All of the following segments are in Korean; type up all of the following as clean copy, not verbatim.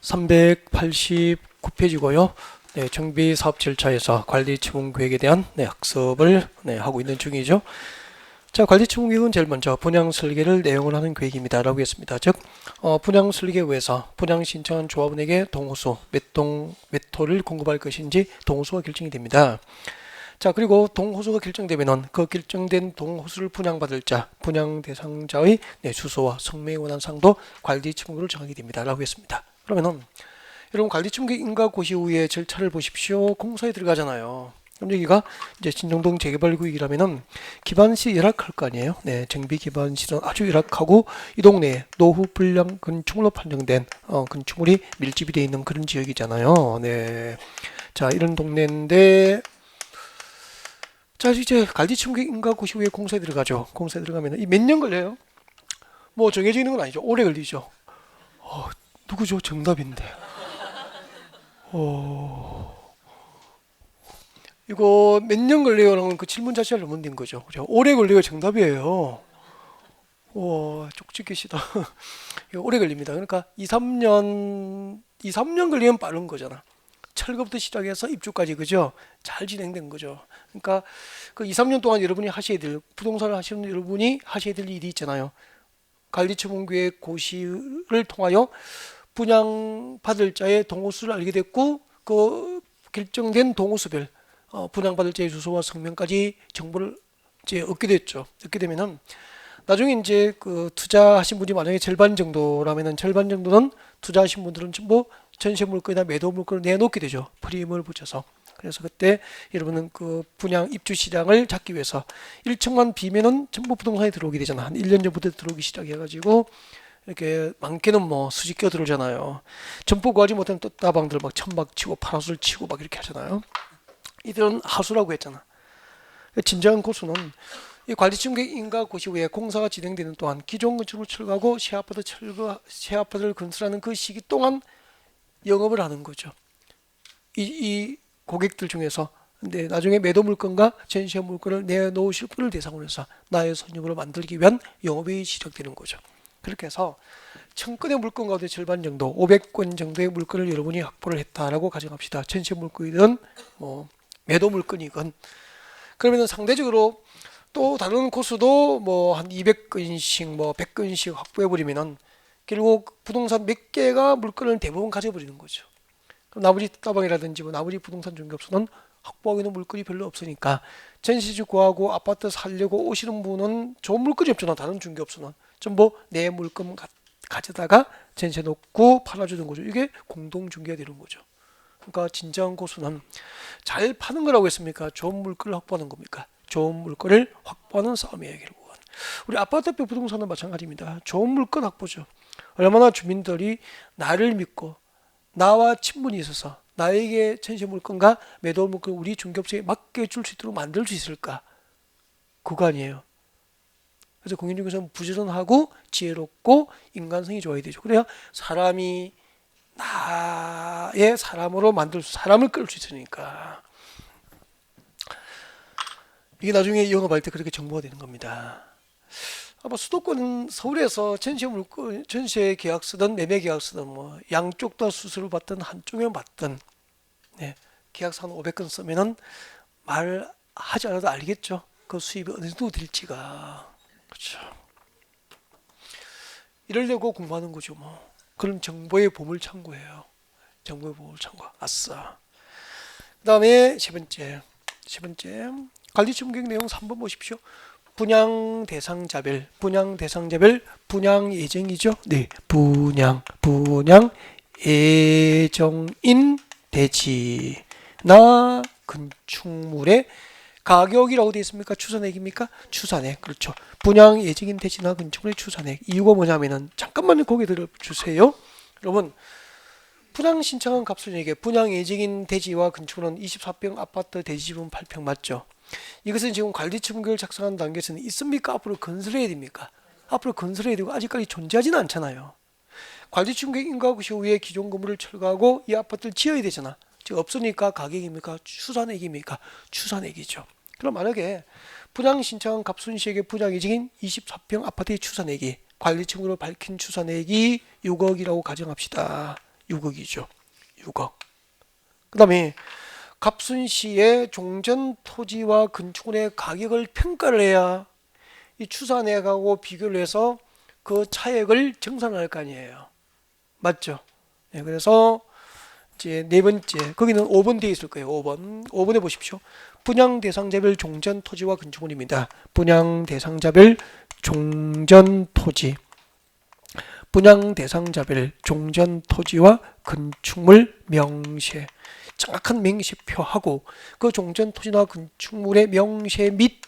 389페이지고요. 네, 정비 사업 절차에서 관리 채무 계획에 대한 학습을 하고 있는 중이죠. 자, 관리 채무 계획은 제일 먼저 분양 설계를 내용을 하는 계획입니다. 라고 했습니다. 즉, 분양 설계에 의해서 분양 신청한 조합원에게 동호수, 몇 호를 공급할 것인지 동호수가 결정이 됩니다. 자, 그리고 동호수가 결정되면은 그 결정된 동호수를 분양받을 자, 분양 대상자의 주소와 성명에 관한 사항도 관리 채무를 정하게 됩니다. 라고 했습니다. 그러면은 여러분 관리 채무 인가 고시 후에 절차를 보십시오. 공사에 들어가잖아요. 그럼 여기가 이제 신정동 재개발 구역이라면은 기반시 열악할 거 아니에요. 네, 정비 기반시는 아주 열악하고 이 동네에 노후 불량 건축물로 판정된 건축물이 밀집이 되어 있는 그런 지역이잖아요. 네, 자 이런 동네인데. 자, 이제 관리 채무 인가 고시 후에 공사에 들어가죠. 공사에 들어가면 이 몇 년 걸려요? 뭐 정해져 있는 건 아니죠. 오래 걸리죠. 누구죠? 정답인데. 이거 몇 년 걸려요라는 그 질문 자체가 잘못된 거죠. 그죠? 오래 걸려요. 정답이에요. 쪽지기시다. 이거 오래 걸립니다. 그러니까 2, 3년 걸리면 빠른 거잖아. 철거부터 시작해서 입주까지, 그죠? 잘 진행된 거죠. 그러니까 그 2, 3년 동안 여러분이 하셔야 될, 부동산을 하시는 여러분이 하셔야 될 일이 있잖아요. 관리처분계획 고시를 통하여 분양받을 자의 동호수를 알게 됐고, 그 결정된 동호수별 분양받을 자의 주소와 성명까지 정보를 이제 얻게 됐죠. 얻게 되면은 나중에 이제 그 투자하신 분이 만약에 절반 정도라면은 절반 정도는 투자하신 분들은 전부 전세 물건이나 매도 물건을 내놓게 되죠. 프리미엄을 붙여서. 그래서 그때 여러분은 그 분양 입주 시장을 잡기 위해서 1층만 비면은 전부 부동산에 들어오게 되잖아. 한 1년 전부터 들어오기 시작해가지고 이렇게 많게는 뭐 수십 개 들어오잖아요. 점포 구하지 못한 또 따방들 막 천막 치고 파라솔 치고 막 이렇게 하잖아요. 이들은 하수라고 했잖아. 진정한 고수는 이 관리층계 인가 고시 후에 공사가 진행되는 동안 기존 건축을 철거하고 새 아파트를 건설하는 그 시기 동안 영업을 하는 거죠. 이 고객들 중에서 근데 나중에 매도 물건과 전세 물건을 내놓으실 분을 대상으로 해서 나의 손님으로 만들기 위한 영업이 시작되는 거죠. 그렇게 해서 1000건의 물건 가운데 절반 정도, 500건 정도의 물건을 여러분이 확보를 했다라고 가정합시다. 전세 물건이든 뭐 매도 물건이건. 그러면 상대적으로 또 다른 코스도 뭐 한 200건씩 뭐 100건씩 확보해 버리면은 결국 부동산 몇 개가 물건을 대부분 가져버리는 거죠. 그럼 나머지 따방이라든지 뭐 나머지 부동산 중개업소는 확보하고 있는 물건이 별로 없으니까 전세집 구하고 아파트 살려고 오시는 분은 좋은 물건이 없잖아. 다른 중개업소는 전부 내 물건 가져다가 전세 놓고 팔아주는 거죠. 이게 공동 중개가 되는 거죠. 그러니까 진정한 고수는 잘 파는 거라고 했습니까? 좋은 물건을 확보하는 겁니까? 좋은 물건을 확보하는 싸움이에요. 결국은 우리 아파트별 부동산은 마찬가지입니다. 좋은 물건 확보죠. 얼마나 주민들이 나를 믿고 나와 친분이 있어서 나에게 전세 물건과 매도 물건 우리 중개업소에 맡겨줄 수 있도록 만들 수 있을까? 그거 아니에요. 그래서 공인중개사는 부지런하고 지혜롭고 인간성이 좋아야 되죠. 그래야 사람이 나의 사람으로 사람을 끌 수 있으니까. 이게 나중에 영업할 때 그렇게 정보가 되는 겁니다. 아마 수도권 서울에서 전세 계약서든 매매 계약서든 뭐 양쪽 다 수수료 받든 한쪽에만 받든 계약서 한 500건 쓰면은 말하지 않아도 알겠죠. 그 수입이 어느 정도 될지가. 그렇죠. 이러려고 공부하는 거죠, 뭐. 그런 정보의 보물창고예요. 정보의 보물창고. 아싸. 그다음에 세 번째. 관리처분 내용 3번 보십시오. 분양 대상자별, 분양 예정이죠. 네, 분양 예정인 대지나 건축물의 가격이라고 되어 있습니까? 추산액입니까? 추산액. 그렇죠. 분양 예정인 대지나 건축물의 추산액. 이유가 뭐냐면은 잠깐만 고개 들어주세요. 여러분, 분양 신청한 값을 얘기해. 분양 예정인 대지와 건축물은 24평 아파트 대지집은 8평 맞죠? 이것은 지금 관리처분계획을 작성하는 단계에서는 있습니까? 앞으로 건설해야 됩니까? 앞으로 건설해야 되고 아직까지 존재하지는 않잖아요. 관리처분계획 인가 고시 후에 기존 건물을 철거하고 이 아파트를 지어야 되잖아. 지금 없으니까 가격입니까? 추산액입니까? 추산액이죠. 그럼 만약에 분양 신청한 갑순시에게 분양 예정인 24평 아파트의 추산액이 관리처분으로 밝힌 추산액이 6억이라고 가정합시다. 6억이죠. 6억. 그 다음에 갑순시의 종전 토지와 건축물의 가격을 평가를 해야 이 추산액하고 비교를 해서 그 차액을 정산할 거 아니에요. 맞죠? 네, 그래서 이제 네 번째, 거기는 5번 되어 있을 거예요. 5번. 5번에 보십시오. 분양 대상자별 종전 토지와 건축물입니다. 분양 대상자별 종전 토지. 분양 대상자별 종전 토지와 건축물 명세. 정확한 명시표하고 그 종전 토지나 건축물의 명세 및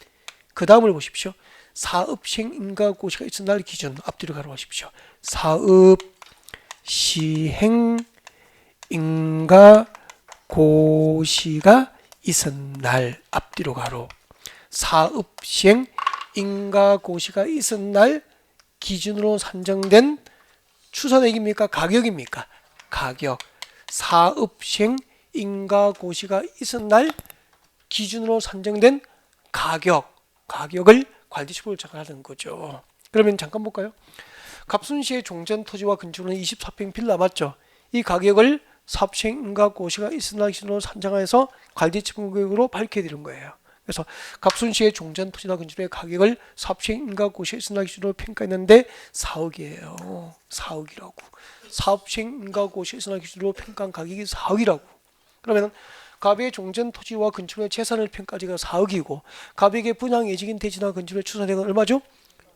그 다음을 보십시오. 사업 시행 인가 고시가 있은 날 기준 앞뒤로 가로하십시오. 사업 시행 인가 고시가 있은 날 앞뒤로 가로. 사업 시행 인가 고시가 있은 날 기준으로 산정된 추산액입니까? 가격입니까? 가격. 사업 시행 인가 고시가 있은 날 기준으로 산정된 가격을 관리처분을 정하는 거죠. 그러면 잠깐 볼까요? 갑순시의 종전 토지와 건축물은 24평 빌라 맞죠? 이 가격을 사업시행 인가 고시가 있은 날 기준으로 산정해서 관리처분금액으로 밝혀야 되는 거예요. 그래서 갑순시의 종전 토지나 건축물의 가격을 사업시행 인가 고시가 있은 날 기준으로 평가했는데 4억이에요. 4억이라고. 사업시행 인가 고시가 있은 날 기준으로 평가한 가격이 4억이라고. 그러면 갑의 종전 토지와 건축물의 재산을 평가지가 4억이고 갑에게 분양 예정인 대지나 건축물의 추산액은 얼마죠?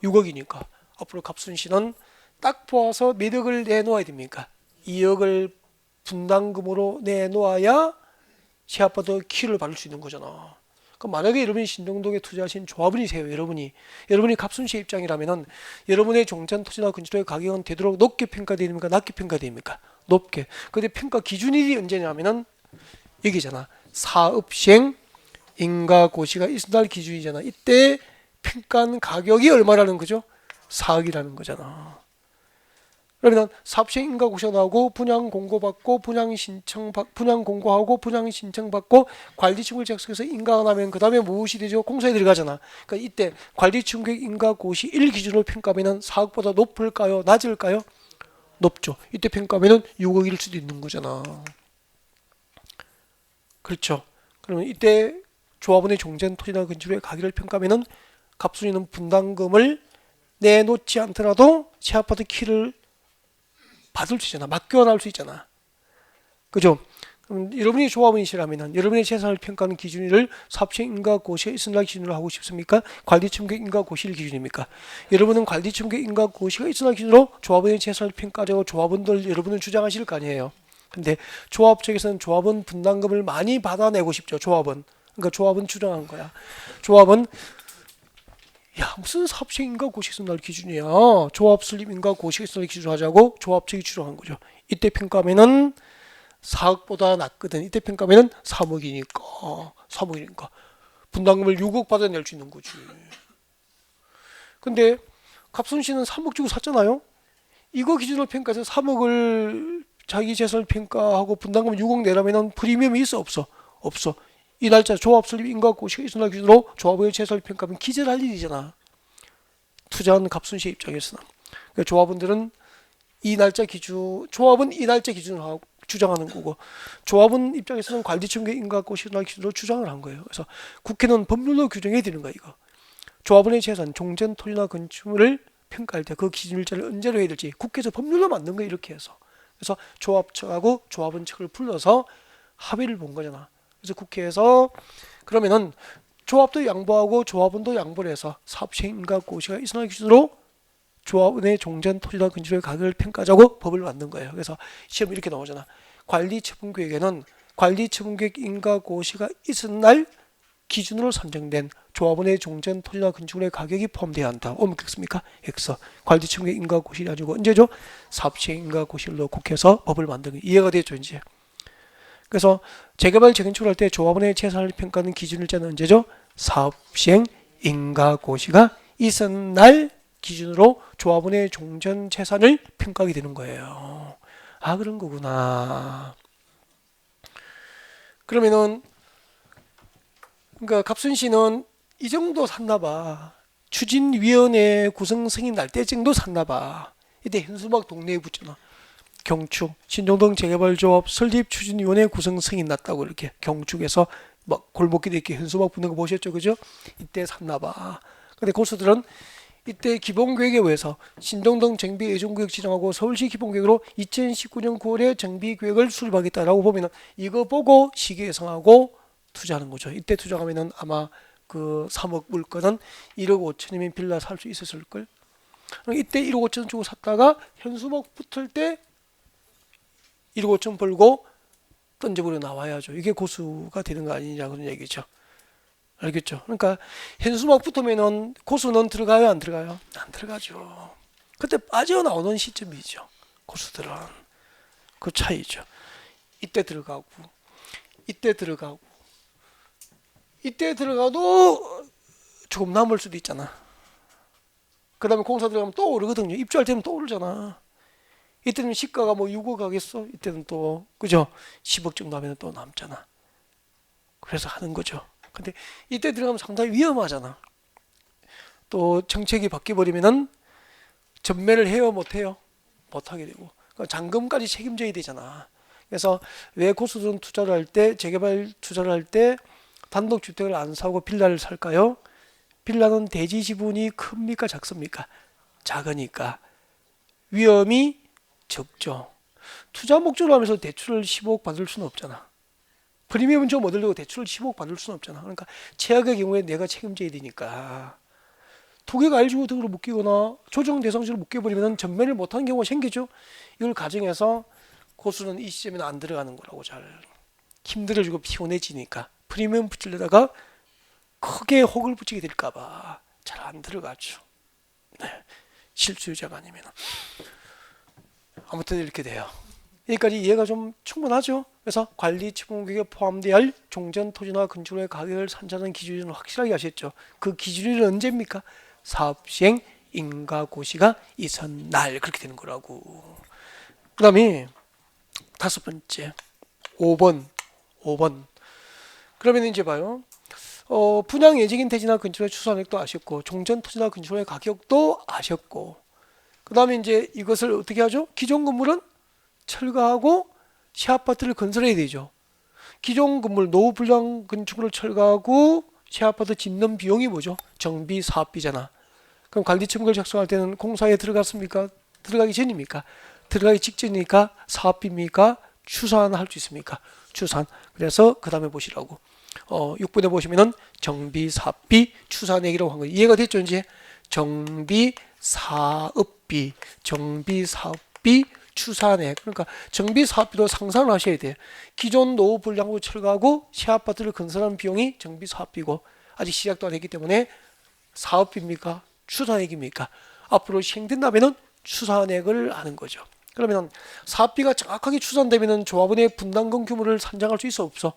6억이니까 앞으로 갑순시는 딱 보아서 몇 억을 내놓아야 됩니까? 2억을 분담금으로 내놓아야 시아파트 키를 받을 수 있는 거잖아. 그럼 만약에 여러분이 신정동에 투자하신 조합원이세요. 여러분이 갑순시의 입장이라면은 여러분의 종전 토지나 건축물의 가격은 되도록 높게 평가됩니까? 낮게 평가됩니까? 높게. 근데 평가 기준일이 언제냐면은 여기잖아. 사업 시행 인가 고시가 있은 날 기준이잖아. 이때 평가한 가격이 얼마라는 거죠? 4억이라는 거잖아. 그러면 사업 시행 인가 고시가 나오고 분양 공고받고 분양 공고하고 분양 신청 받고 관리청을 작성해서 인가가 나면 그 다음에 무엇이 되죠? 공사에 들어가잖아. 그러니까 이때 관리청객 인가 고시 1 기준으로 평가하면 4억보다 높을까요? 낮을까요? 높죠. 이때 평가하면 6억일 수도 있는 거잖아. 그렇죠. 그러면 이때 조합원의 종전 토지나 건축물의 가격을 평가하면은 갑순이는 분담금을 내놓지 않더라도 시아파트 키를 받을 수 있잖아. 맡겨놔올 수 있잖아. 그죠? 그럼 여러분이 조합원이시라면 여러분의 재산을 평가하는 기준을 사업시행 인가 고시에 있은 날 기준으로 하고 싶습니까? 관리청객 인가 고시일 기준입니까? 여러분은 관리청객 인가 고시가 있은 날 기준으로 조합원의 재산을 평가하자고 조합원들 여러분은 주장하실 거 아니에요. 근데 조합 측에서는 조합원 분담금을 많이 받아내고 싶죠. 조합은. 그러니까 조합은 주장한 거야. 조합은 야 무슨 사업시행인가 고시선날 기준이야. 조합 설립인가 고시선날 기준으로 하자고 조합 측이 주장한 거죠. 이때 평가하면은 4억보다 낮거든. 이때 평가하면은 3억이니까 분담금을 6억 받아낼 수 있는 거지. 근데 갑순씨는 3억 주고 샀잖아요. 이거 기준으로 평가해서 3억을 자기 재산을 평가하고 분담금 6억 내라면 프리미엄이 있어 없어? 없어. 이 날짜 조합 설립 인가 고시가 있은 날 기준으로 조합의 재산을 평가하면 기재할 일이잖아. 투자한 갑순시의 입장에서는. 그러니까 조합원들은 이 날짜 기준, 조합은 이 날짜 기준으로 하고 주장하는 거고 조합원 입장에서는 관리청객 인가 고시가 날 기준으로 주장을 한 거예요. 그래서 국회는 법률로 규정해야 되는 거야 이거. 조합원의 재산, 종전 토지나 건축물을 평가할 때 그 기준 일자를 언제로 해야 될지 국회에서 법률로 만든 거예요. 이렇게 해서. 그래서 조합 측하고 조합원 측을 불러서 합의를 본 거잖아. 그래서 국회에서 그러면은 조합도 양보하고 조합원도 양보를 해서 사업시행인가 고시가 있은 날 기준으로 조합원의 종전 토지나 건축물의 가격을 평가하자고 법을 만든 거예요. 그래서 시험 이렇게 나오잖아. 관리처분계획에는 관리처분계획 인가 고시가 있은 날 기준으로 산정된 조합원의 종전 토지나 건축물의 가격이 포함되어야 한다. 옮겼습니까? X. 관리청객 인가 고시를 가지고 언제죠? 사업시행 인가 고시로 국회에서 법을 만든 게 이해가 되죠 이제. 그래서 재개발 재건축을 할 때 조합원의 재산을 평가하는 기준일자는 언제죠? 사업시행 인가 고시가 있은 날 기준으로 조합원의 종전 재산을 평가하게 되는 거예요. 아 그런 거구나. 그러면은 그러니까 갑순씨는 이 정도 샀나봐. 추진위원회 구성 승인 날 때 정도 샀나봐. 이때 현수막 동네에 붙잖아. 경축, 신정동 재개발조합 설립추진위원회 구성 승인 났다고 이렇게 경축에서 막 골목길에 이렇게 현수막 붙는 거 보셨죠, 그죠? 이때 샀나봐. 근데 고수들은 이때 기본계획에 의해서 신정동 정비 예정구역 지정하고 서울시 기본계획으로 2019년 9월에 정비계획을 수립하겠다라고 보면은 이거 보고 시기 예상하고 투자하는 거죠. 이때 투자하면은 아마 그 3억 물건은 1억 5천이면 빌라 살 수 있었을 걸. 이때 1억 5천 주고 샀다가 현수막 붙을 때 1억 5천 벌고 던져버려 나와야죠. 이게 고수가 되는 거 아니냐 그런 얘기죠. 알겠죠? 그러니까 현수막 붙으면은 고수는 들어가요, 안 들어가요? 안 들어가죠. 그때 빠져나오는 시점이죠. 고수들은 그 차이죠. 이때 들어가고 이때 들어가고 이때 들어가도 조금 남을 수도 있잖아. 그 다음에 공사 들어가면 또 오르거든요. 입주할 때는 또 오르잖아. 이때는 시가가 뭐 6억 가겠어? 이때는 또 그죠? 10억 정도 하면 또 남잖아. 그래서 하는 거죠. 근데 이때 들어가면 상당히 위험하잖아. 또 정책이 바뀌어버리면은 전매를 해요, 못해요? 못하게 되고 잔금까지 책임져야 되잖아. 그래서 왜 고수들은 투자를 할 때, 재개발 투자를 할 때 단독주택을 안 사고 빌라를 살까요? 빌라는 대지 지분이 큽니까, 작습니까? 작으니까 위험이 적죠. 투자 목적으로 하면서 대출을 15억 받을 수는 없잖아. 프리미엄은 좀 얻으려고 대출을 15억 받을 수는 없잖아. 그러니까 최악의 경우에 내가 책임져야 되니까 토기가 알지고 등으로 묶이거나 조정 대상지로 묶여버리면 전매를 못하는 경우가 생기죠. 이걸 가정해서 고수는 이 시점에는 안 들어가는 거라고. 잘 힘들어지고 피곤해지니까 프리미엄 붙이려다가 크게 혹을 붙이게 될까봐 잘 안 들어가죠. 네. 실수요자가 아니면 아무튼 이렇게 돼요. 여기까지 이해가 좀 충분하죠. 그래서 관리 침공계획에 포함되어 종전 토지나 건축물의 가격을 산정하는 기준을 확실하게 하셨죠. 그 기준이 언제입니까? 사업 시행 인가고시가 있은 날 그렇게 되는 거라고. 그 다음에 다섯 번째 5번 그러면 이제 봐요. 분양 예정인 대지나 건축물의 추산액도 아셨고 종전 토지나 건축물의 가격도 아셨고 그 다음에 이제 이것을 어떻게 하죠? 기존 건물은 철거하고 새 아파트를 건설해야 되죠. 기존 건물 노후 불량 건축물을 철거하고 새 아파트 짓는 비용이 뭐죠? 정비 사업비잖아. 그럼 관리청구를 작성할 때는 공사에 들어갔습니까? 들어가기 전입니까? 들어가기 직전이니까 사업비입니까? 추산할 수 있습니까? 추산. 그래서 그 다음에 보시라고. 6번에 보시면은 정비 사업비 추산액이라고 한 거예요. 이해가 됐죠? 이제 정비 사업비 추산액. 그러니까 정비 사업비도 상상을 하셔야 돼요. 기존 노후 불량구 철거하고 새 아파트를 건설하는 비용이 정비 사업비고 아직 시작도 안 했기 때문에 사업비입니까? 추산액입니까? 앞으로 시행된다면은 추산액을 아는 거죠. 그러면 사업비가 정확하게 추산되면은 조합원의 분담금 규모를 산정할 수 있어 없어?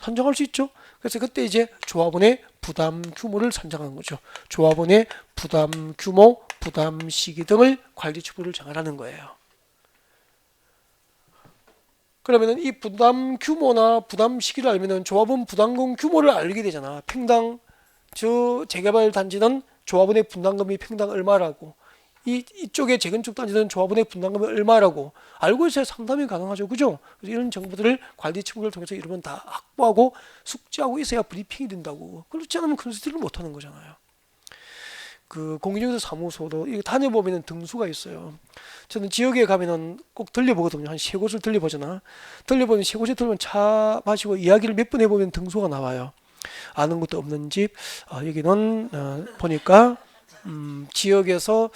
산정할 수 있죠. 그래서 그때 이제 조합원의 부담 규모를 산정하는 거죠. 조합원의 부담 규모, 부담 시기 등을 관리처분을 정하라는 거예요. 그러면은 이 부담 규모나 부담 시기를 알면은 조합원 부담금 규모를 알게 되잖아. 평당 저 재개발 단지는 조합원의 분담금이 평당 얼마라고 이쪽에 재건축 단지는 조합원의 분담금이 얼마라고 알고 있어야 상담이 가능하죠. 그죠? 그래서 이런 정보들을 관리 청구를 통해서 여러분 다 확보하고 숙지하고 있어야 브리핑이 된다고. 그렇지 않으면 컨설팅을 못 하는 거잖아요. 그 공인중개사 사무소도 이거 다녀보면은 등수가 있어요. 저는 지역에 가면은 꼭 들려보거든요. 한 세 곳을 들려보잖아. 들려보면 세 곳에 들면 차 마시고 이야기를 몇 번 해보면 등수가 나와요. 아는 것도 없는 집. 여기는 보니까 지역에서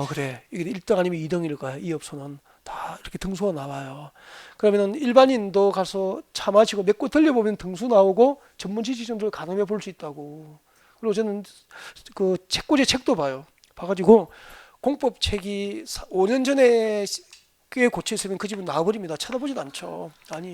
그래 이게 1등 아니면 2등일 거야. 이 업소는 다 이렇게 등수가 나와요. 그러면은 일반인도 가서 차 마시고 몇 곳 들려보면 등수 나오고 전문 지식점들을 가늠해 볼 수 있다고. 그리고 저는 그 책꽂이 책도 봐요. 봐가지고 공법 책이 5년 전에 꽤 고쳐 있으면 그 집은 나와버립니다. 쳐다보진 않죠. 아니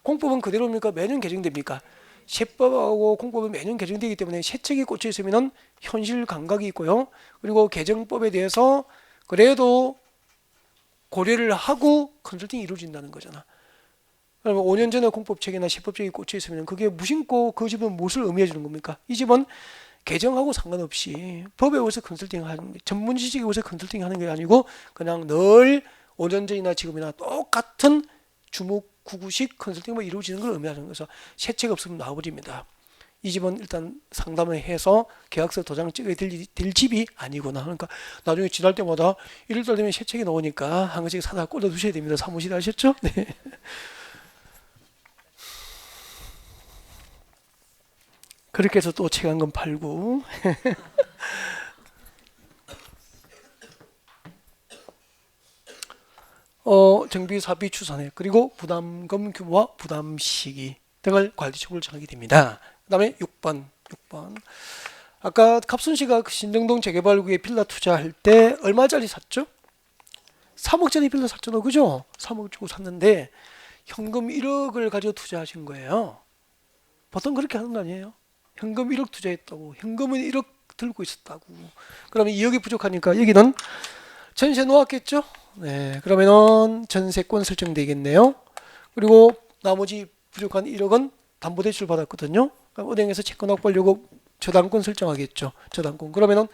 공법은 그대로입니까? 매년 개정됩니까? 세법하고 공법은 매년 개정되기 때문에 새 책이 꽂혀 있으면 현실 감각이 있고요. 그리고 개정법에 대해서 그래도 고려를 하고 컨설팅이 이루어진다는 거잖아. 그러면 5년 전에 공법책이나 세법책이 꽂혀 있으면 그게 무심코 그 집은 무엇을 의미해 주는 겁니까? 이 집은 개정하고 상관없이 법에 의해서 컨설팅하는 전문 지식에 의해서 컨설팅하는 게 아니고 그냥 늘 5년 전이나 지금이나 똑같은 주목 구구식 컨설팅만 이루어지는 걸 의미하는 거죠. 세책 없으면 나와버립니다. 이 집은 일단 상담을 해서 계약서 도장 찍어야 될 집이 아니구나. 그러니까 나중에 지날 때마다 1월달 되면 새 책이 나오니까 한 권씩 사다 꽂아두셔야 됩니다. 사무실에 아셨죠? 네. 그렇게 해서 또 책 한 권 팔고 정비 사비 추산액 그리고 부담금 규모와 부담 시기 등을 관리처분을 정하게 됩니다. 그 다음에 6번 아까 갑순 씨가 그 신정동 재개발구에 빌라 투자할 때 얼마짜리 샀죠? 3억짜리 빌라 샀잖아, 그죠? 3억 주고 샀는데 현금 1억을 가지고 투자하신 거예요. 보통 그렇게 하는 거 아니에요? 현금 1억 투자했다고, 현금은 1억 들고 있었다고. 그러면 2억이 부족하니까 여기는 전세 놓았겠죠? 네, 그러면은 전세권 설정되겠네요. 그리고 나머지 부족한 1억은 담보대출 받았거든요. 그럼 은행에서 채권 확보하려고 저당권 설정하겠죠. 저당권. 그러면은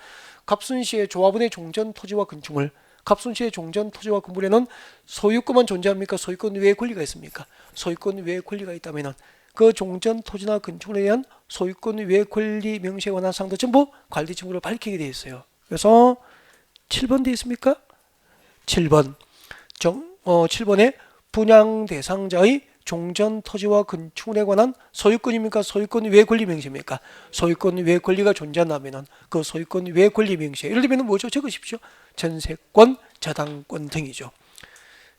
갑순시의 조합원의 종전 토지와 건축물, 갑순시의 종전 토지와 건물에는 소유권만 존재합니까? 소유권 외의 권리가 있습니까? 소유권 외의 권리가 있다면은 그 종전 토지나 건축물에 대한 소유권 외의 권리 명시에 관한 사항도 전부 관리청구로 밝히게 되어 있어요. 그래서 7번 되어 있습니까? 7번 7번에 분양 대상자의 종전 토지와 건축물에 관한 소유권입니까? 소유권 외 권리 명시입니까? 소유권 외 권리가 존재한다면은 그 소유권 외 권리 명시. 예를 들면 뭐죠? 적으십시오. 전세권, 저당권 등이죠.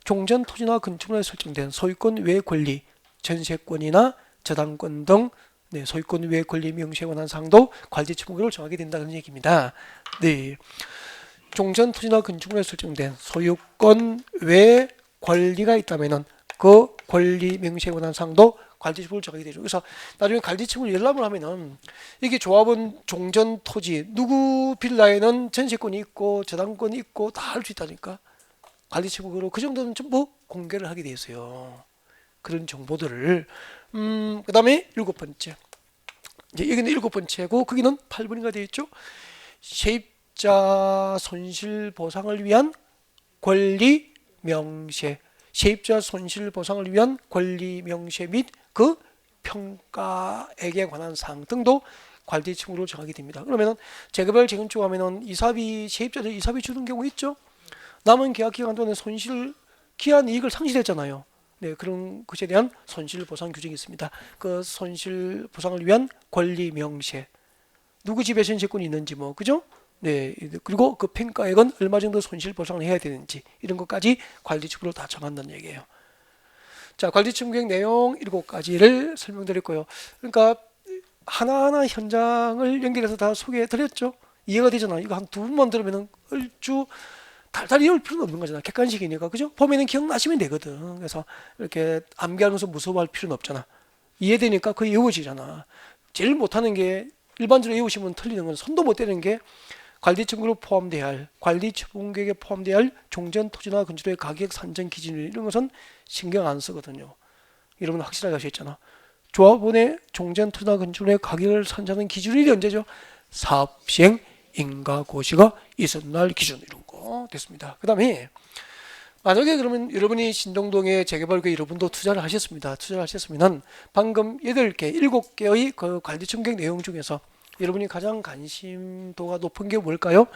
종전 토지나 건축물에 설정된 소유권 외 권리, 전세권이나 저당권 등 네, 소유권 외 권리 명시에 관한 사항도 관리청구를 정하게 된다는 얘기입니다. 네. 종전 토지나 건축물에 설정된 소유권 외 권리가 있다면은 그 권리 명시에 관한 사항도 관리청구를 정하게 되죠. 그래서 나중에 관리청구를 열람을 하면은 이게 조합원 종전 토지 누구 빌라에는 전세권이 있고 저당권이 있고 다 할 수 있다니까. 관리청구로 그 정도는 전부 공개를 하게 돼 있어요. 그런 정보들을 그다음에 7번째. 이제 여기는 7번째고 거기는 8번인가 되어 있죠. 세입자 손실 보상을 위한 권리 명시, 세입자 손실 보상을 위한 권리 명시 및 그 평가액에 관한 사항 등도 관리청구로 정하게 됩니다. 그러면은 재개발 재건축 하면은 이사비 세입자들 이사비 주는 경우 있죠. 남은 계약 기간 동안에 손실 기한 이익을 상실했잖아요. 네, 그런 것에 대한 손실 보상 규정이 있습니다. 그 손실 보상을 위한 권리 명시, 누구 집에 전세권이 있는지 뭐 그죠? 네, 그리고 그 평가액은 얼마 정도 손실 보상을 해야 되는지 이런 것까지 관리청구로 다 정한다는 얘기예요. 자, 관리청구의 내용 7가지를 설명드렸고요. 그러니까 하나하나 현장을 연결해서 다 소개해 드렸죠. 이해가 되잖아. 이거 한 2번만 들으면 얼추 달달이 외울 필요는 없는 거잖아. 객관식이니까. 그죠? 보면은 기억나시면 되거든. 그래서 이렇게 암기하면서 무서워할 필요는 없잖아. 이해되니까 거의 외워지잖아. 제일 못하는 게 일반적으로 외우시면 틀리는 건 손도 못 대는 게 관리청구로 포함돼야 할, 관리처분계획에 포함돼야 할 종전 토지나 건축의 가격 산정 기준 이런 것은 신경 안 쓰거든요. 여러분 확실하게 하셨잖아. 조합원의 종전 토지나 건축의 가격을 산정하는 기준이 언제죠? 사업 시행 인가 고시가 있었는 날 기준 이런 거 됐습니다. 그 다음에 만약에 그러면 여러분이 신정동에 재개발구에 여러분도 투자를 하셨습니다. 투자를 하셨으면 방금 8개, 7개의 그 관리청구계획 내용 중에서 여러분이 가장 관심도가 높은 게 뭘까요?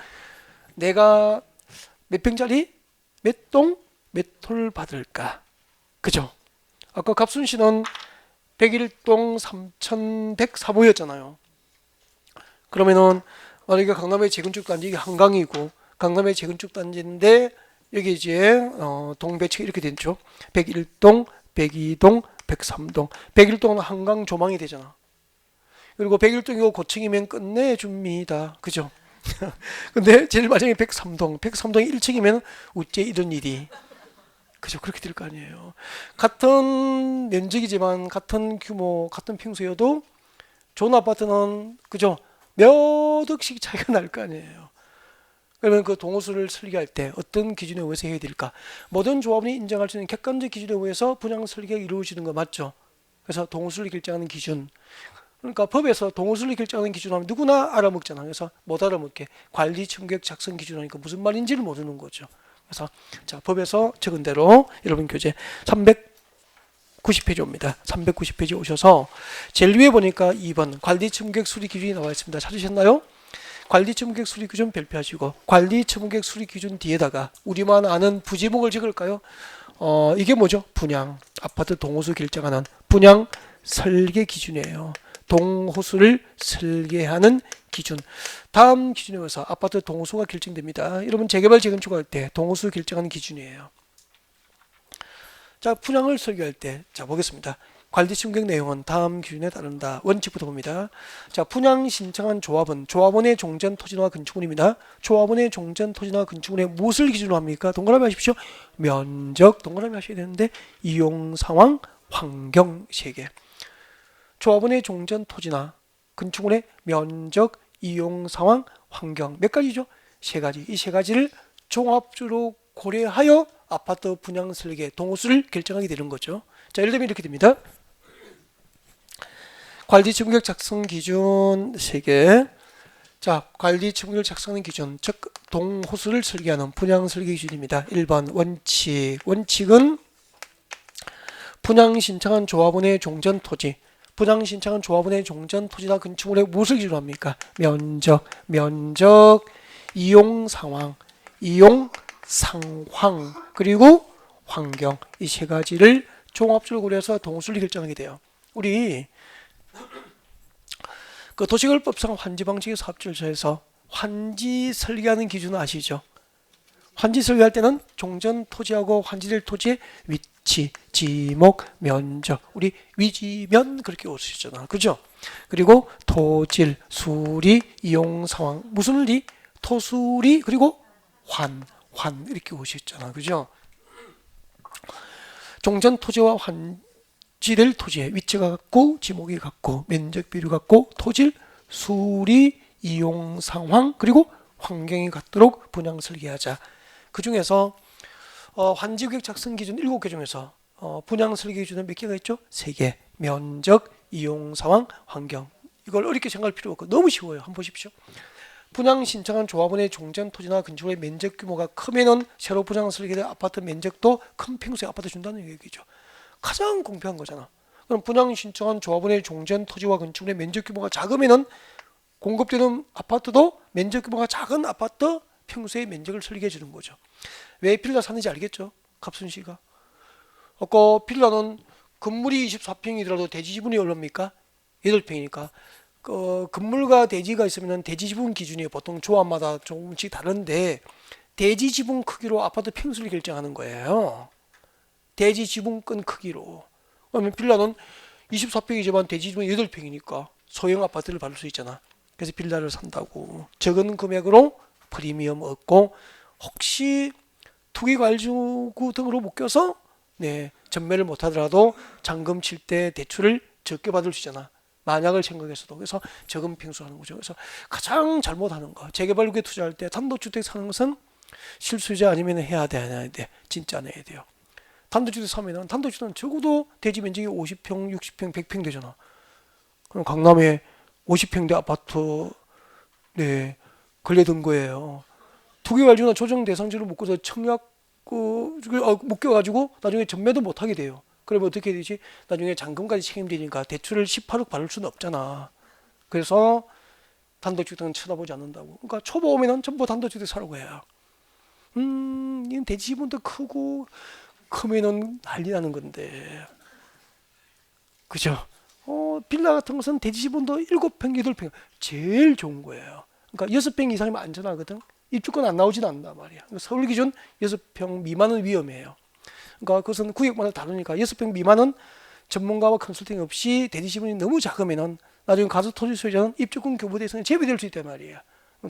내가 몇 평짜리 몇 동 몇 톨 받을까? 그죠? 아까 갑순씨는 101동 3103호였잖아요. 그러면은 만약에 강남의 재건축 단지 이게 한강이고 강남의 재건축 단지인데 여기 이제 동배치 이렇게 됐죠. 101동, 102동, 103동. 101동은 한강 조망이 되잖아. 그리고 101동이고 고층이면 끝내줍니다. 그죠? 근데 제일 마지막에 103동. 103동이 1층이면 어째 이런 일이. 그죠? 그렇게 될 거 아니에요. 같은 면적이지만 같은 규모, 같은 평수여도 좋은 아파트는 그죠? 몇 억씩 차이가 날 거 아니에요. 그러면 그 동호수를 설계할 때 어떤 기준에 의해서 해야 될까? 모든 조합원이 인정할 수 있는 객관적 기준에 의해서 분양 설계가 이루어지는 거 맞죠? 그래서 동호수를 결정하는 기준. 그러니까 법에서 동호수를 결정하는 기준하면 누구나 알아먹잖아. 그래서 못 알아먹게 관리청구계획 작성 기준하니까 무슨 말인지를 모르는 거죠. 그래서 자, 법에서 적은 대로 여러분 교재 390페이지 옵니다. 390페이지 오셔서 제일 위에 보니까 2번 관리처분계획 수리 기준이 나와 있습니다. 찾으셨나요? 관리처분계획 수리 기준 별표하시고 관리처분계획 수리 기준 뒤에다가 우리만 아는 부지목을 적을까요? 이게 뭐죠? 분양, 아파트 동호수 결정하는 분양 설계 기준이에요. 동호수를 설계하는 기준. 다음 기준에 의해서 아파트 동호수가 결정됩니다. 여러분 재개발 재건축할 때 동호수 결정하는 기준이에요. 자, 분양을 설계할 때, 자 보겠습니다. 관리처분계획 내용은 다음 기준에 따른다. 원칙부터 봅니다. 자, 분양 신청한 조합은 조합원의 종전 토지나 건축물입니다. 조합원의 종전 토지나 건축물에 무엇을 기준으로 합니까? 동그라미 하십시오. 면적 동그라미 하셔야 되는데 이용 상황, 환경 3개. 조합원의 종전 토지나 건축물의 면적, 이용 상황, 환경 몇 가지죠? 3가지. 이 3가지를 종합적으로 고려하여 아파트 분양 설계 동호수를 결정하게 되는 거죠. 자, 예를 들면 이렇게 됩니다. 관리처분계획 작성 기준 3개. 자, 관리처분계획 작성하는 기준, 즉 동호수를 설계하는 분양 설계 기준입니다. 1번 원칙. 원칙은 분양 신청한 조합원의 종전 토지, 분양 신청한 조합원의 종전 토지나 건축물에 무엇을 기준으로 합니까? 면적, 이용 상황, 그리고 환경, 이 3가지를 종합적으로 고려해서 동호수를 결정하게 돼요. 우리 그 도시개발법상 환지방지의 사업절차에서 환지 설계하는 기준은 아시죠? 환지 설계할 때는 종전 토지하고 환지될 토지의 위치, 지목, 면적, 우리 위지면 그렇게 올 수 있잖아, 그죠? 그리고 토질, 수리, 이용 상황, 무슨 리? 토수리, 그리고 환 이렇게 올 수 있잖아, 그죠? 종전 토지와 환지될 토지의 위치가 같고, 지목이 같고, 면적 비율이 같고, 토질, 수리, 이용 상황, 그리고 환경이 같도록 분양 설계하자. 그 중에서 환지계획 작성 기준 7개 중에서 분양 설계 기준은 몇 개가 있죠? 3개. 면적, 이용 상황, 환경. 이걸 어렵게 생각할 필요 없고 너무 쉬워요. 한번 보십시오. 분양 신청한 조합원의 종전 토지나 건축물의 면적 규모가 크면은 새로 분양 설계된 아파트 면적도 큰 평수의 아파트 준다는 얘기죠. 가장 공평한 거잖아. 그럼 분양 신청한 조합원의 종전 토지와 건축물의 면적 규모가 작으면은 공급되는 아파트도 면적 규모가 작은 아파트 평수의 면적을 설계해 주는 거죠. 왜 빌라 사는지 알겠죠? 갑순씨가. 빌라는 건물이 24평이더라도 대지 지분이 얼마입니까? 8평이니까. 건물과 대지가 있으면 대지 지분 기준이 보통 조합마다 조금씩 다른데 대지 지분 크기로 아파트 평수를 결정하는 거예요. 대지 지분권 크기로. 그러면 빌라는 24평이지만 대지 지분이 8평이니까 소형 아파트를 받을 수 있잖아. 그래서 빌라를 산다고. 적은 금액으로 프리미엄 얻고 혹시 투기과일주구 등으로 묶여서 전매를 못하더라도 잔금 칠 때 대출을 적게 받을 수 있잖아. 만약을 생각해서도. 그래서 적은 평수하는 거죠. 그래서 가장 잘못하는 거. 재개발구에 투자할 때 단독주택 사는 것은 실수요자 아니면 해야 돼, 안 해야 돼? 진짜 안 해야 돼요. 단독주택 사면은 단독주택은 적어도 대지 면적이 50평, 60평, 100평 되잖아. 그럼 강남에 50평대 아파트 걸려든 거예요. 투기과일주나 조정 대상지로 묶어서 청약 묶여가지고 나중에 전매도 못하게 돼요. 그러면 어떻게 되지? 나중에 잔금까지 책임지니까 대출을 18억 받을 수는 없잖아. 그래서 단독주택은 쳐다보지 않는다고. 그러니까 초보 오면은 전부 단독주택 사라고 해요. 이건 대지 지분도 크면은 난리 나는 건데. 그죠? 빌라 같은 것은 대지 지분도 7평, 8평 제일 좋은 거예요. 그러니까 6평 이상이면 안전하거든. 입주권 안 나오지도 않는단 말이야. 서울 기준 6평 미만은 위험해요. 그러니까 그것은 구역마다 다르니까 6평 미만은 전문가와 컨설팅 없이 대지 지분이 너무 작으면은 나중에 가서 토지 소유자는 입주권 교부 대상에 제외될 수 있단 말이야.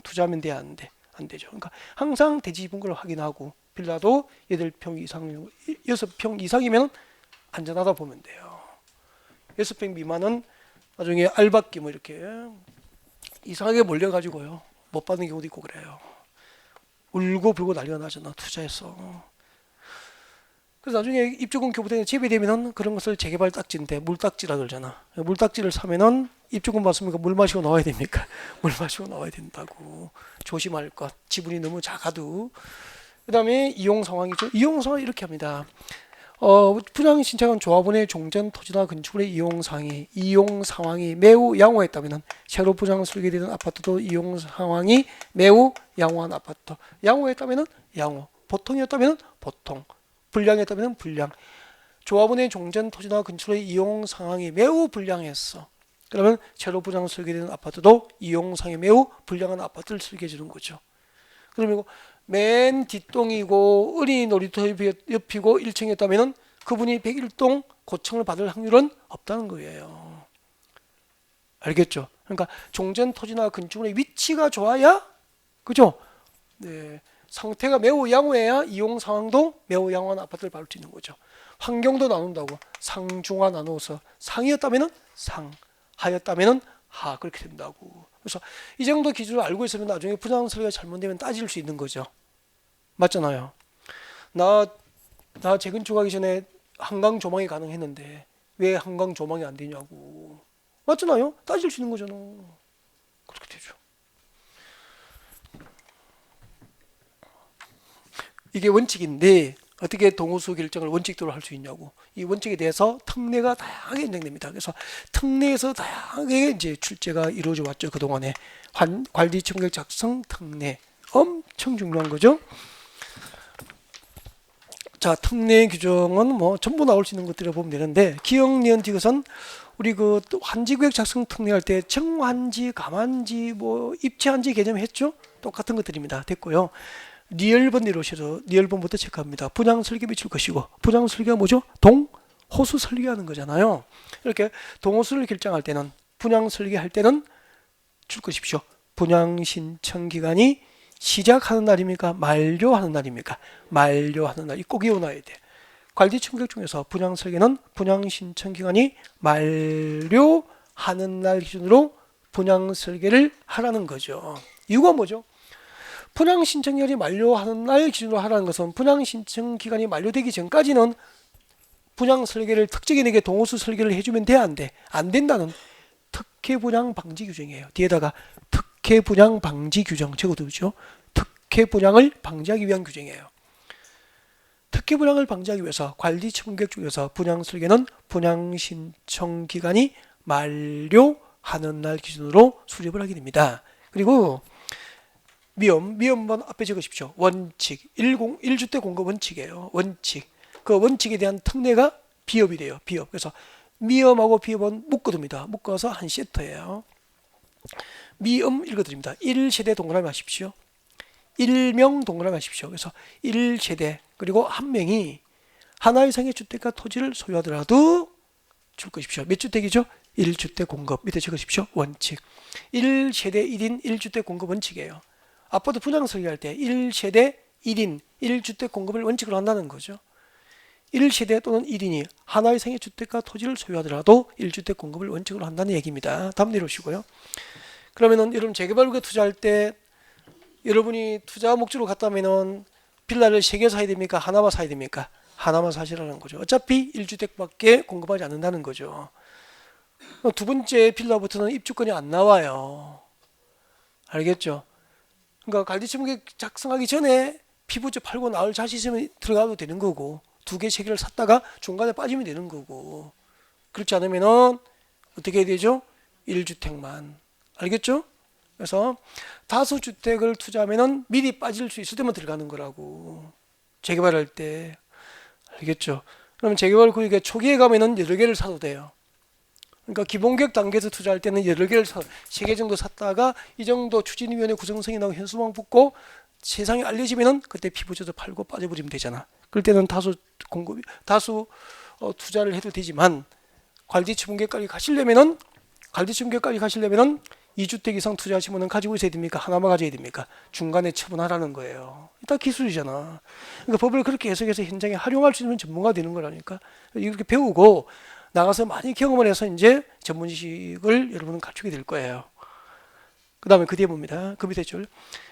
투자하면 돼, 안 돼? 안 되죠. 그러니까 항상 대지 지분권을 확인하고 빌라도 8평 이상, 6평 이상이면 안전하다 보면 돼요. 6평 미만은 나중에 알박기 뭐 이렇게 이상하게 몰려가지고요. 못 받는 경우도 있고 그래요. 울고 불고 난리가 나잖아. 투자해서. 그래서 나중에 입주권 교부대에 제외되면은 그런 것을 재개발 딱지인데 물딱지라 그러잖아. 물딱지를 사면은 입주권 받습니까? 물 마시고 나와야 됩니까? 물 마시고 나와야 된다고. 조심할 것. 지분이 너무 작아도 그 다음에 이용 상황이죠. 이용 상황 이렇게 합니다. 분양 신청한 조합원의 종전 토지나 건축물의 이용 상황이 매우 양호했다면 새로 분양 설계되는 아파트도 이용 상황이 매우 양호한 아파트. 양호했다면 양호, 보통이었다면 보통, 불량이었다면 불량. 조합원의 종전 토지나 건축물의 이용 상황이 매우 불량했어. 그러면 새로 분양 설계되는 아파트도 이용 상황이 매우 불량한 아파트를 설계해 주는 거죠. 그러면 맨 뒷동이고 어린이 놀이터 옆이고 1층이었다면 그분이 101동 고층을 받을 확률은 없다는 거예요. 알겠죠? 그러니까 종전 토지나 건축물의 위치가 좋아야, 그죠? 네, 상태가 매우 양호해야 이용 상황도 매우 양호한 아파트를 받을 수 있는 거죠. 환경도 나눈다고 상중하 나누어서 상이었다면 상, 하였다면 하, 그렇게 된다고. 그래서 이 정도 기준을 알고 있으면 나중에 분양 설계가 잘못되면 따질 수 있는 거죠. 맞잖아요. 나 재건축하기 전에 한강 조망이 가능했는데 왜 한강 조망이 안 되냐고. 맞잖아요. 따질 수 있는 거잖아. 그렇게 되죠. 이게 원칙인데 어떻게 동호수 결정을 원칙대로 할 수 있냐고. 이 원칙에 대해서 특례가 다양하게 인정됩니다. 그래서 특례에서 다양하게 이제 출제가 이루어져 왔죠. 그동안에 관리청객 작성 특례 엄청 중요한 거죠. 자, 특례 규정은 뭐 전부 나올 수 있는 것들을 보면 되는데 기억, 니은, 디귿은 우리 그 환지구역 작성 특례할 때 정환지, 감환지, 뭐 입체환지 개념 했죠? 똑같은 것들입니다. 됐고요. 리얼번 내려오셔서 리얼번부터 체크합니다. 분양 설계 미칠 것이고 분양 설계가 뭐죠? 동호수 설계하는 거잖아요. 이렇게 동호수를 결정할 때는 분양 설계할 때는 줄 것이십시오. 분양 신청 기간이 시작하는 날입니까? 만료하는 날입니까? 만료하는 날. 꼭 외워놔야 돼. 관리 청객 중에서 분양 설계는 분양 신청 기간이 만료하는 날 기준으로 분양 설계를 하라는 거죠. 이유가 뭐죠? 분양 신청 기간이 만료하는 날 기준으로 하라는 것은 분양 신청 기간이 만료되기 전까지는 분양 설계를 특정인에게 동호수 설계를 해주면 돼, 안 돼? 안 된다는 특혜 분양 방지 규정이에요. 뒤에다가 특혜 분양 방지 규정 적어두죠. 특혜 분양을 방지하기 위한 규정이에요. 특혜 분양을 방지하기 위해서 관리 청객 중에서 분양 설계는 분양 신청 기간이 만료하는 날 기준으로 수립을 하게 됩니다. 그리고 미음번 앞에 적으십시오. 원칙 1주택 공급 원칙이에요. 원칙. 그 원칙에 대한 특례가 비읍이 돼요. 비읍. 그래서 미음하고 비읍은 묶어둡니다. 묶어서 한 세트예요. 미음 읽어드립니다. 1세대 동그라미 하십시오. 1명 동그라미 하십시오. 그래서 1세대 그리고 한 명이 하나 이상의 주택과 토지를 소유하더라도 줄 것이십시오. 몇 주택이죠? 1주택 공급. 밑에 적으십시오. 원칙. 1세대 1인 1주택 공급 원칙이에요. 아파트 분양 설계할 때 1세대 1인 1주택 공급을 원칙으로 한다는 거죠. 1세대 또는 1인이 하나 이상의 주택과 토지를 소유하더라도 1주택 공급을 원칙으로 한다는 얘기입니다. 다음 내려오시고요. 그러면은 여러분 재개발구역 투자할 때 여러분이 투자 목적으로 갔다면은 빌라를 3개 사야 됩니까? 하나만 사야 됩니까? 하나만 사시라는 거죠. 어차피 1주택밖에 공급하지 않는다는 거죠. 두 번째 빌라부터는 입주권이 안 나와요. 알겠죠? 그러니까 관리청객 작성하기 전에 피부조 팔고 나올 자신 있으면 들어가도 되는 거고 2개, 3개를 샀다가 중간에 빠지면 되는 거고 그렇지 않으면은 어떻게 해야 되죠? 1주택만. 알겠죠? 그래서 다수주택을 투자하면은 미리 빠질 수 있을 때만 들어가는 거라고. 재개발할 때. 알겠죠? 그러면 재개발 구역에 초기에 가면은 여러 개를 사도 돼요. 그러니까 기본계획 단계에서 투자할 때는 여러 개를 3개 정도 샀다가 이 정도 추진위원회 구성성이 나고 현수막 붙고 세상에 알려지면은 그때 피부조도 팔고 빠져버리면 되잖아. 그럴 때는 다수 투자를 해도 되지만 관리처분계획까지 가시려면은 2주택 이상 투자하시면은 가지고 있어야 됩니까? 하나만 가져야 됩니까? 중간에 처분하라는 거예요. 딱 기술이잖아. 그러니까 법을 그렇게 해석해서 현장에 활용할 수 있는 전문가가 되는 거라니까. 이렇게 배우고 나가서 많이 경험을 해서 이제 전문 지식을 여러분은 갖추게 될 거예요. 그 다음에 그 뒤에 봅니다. 그 밑에 줄.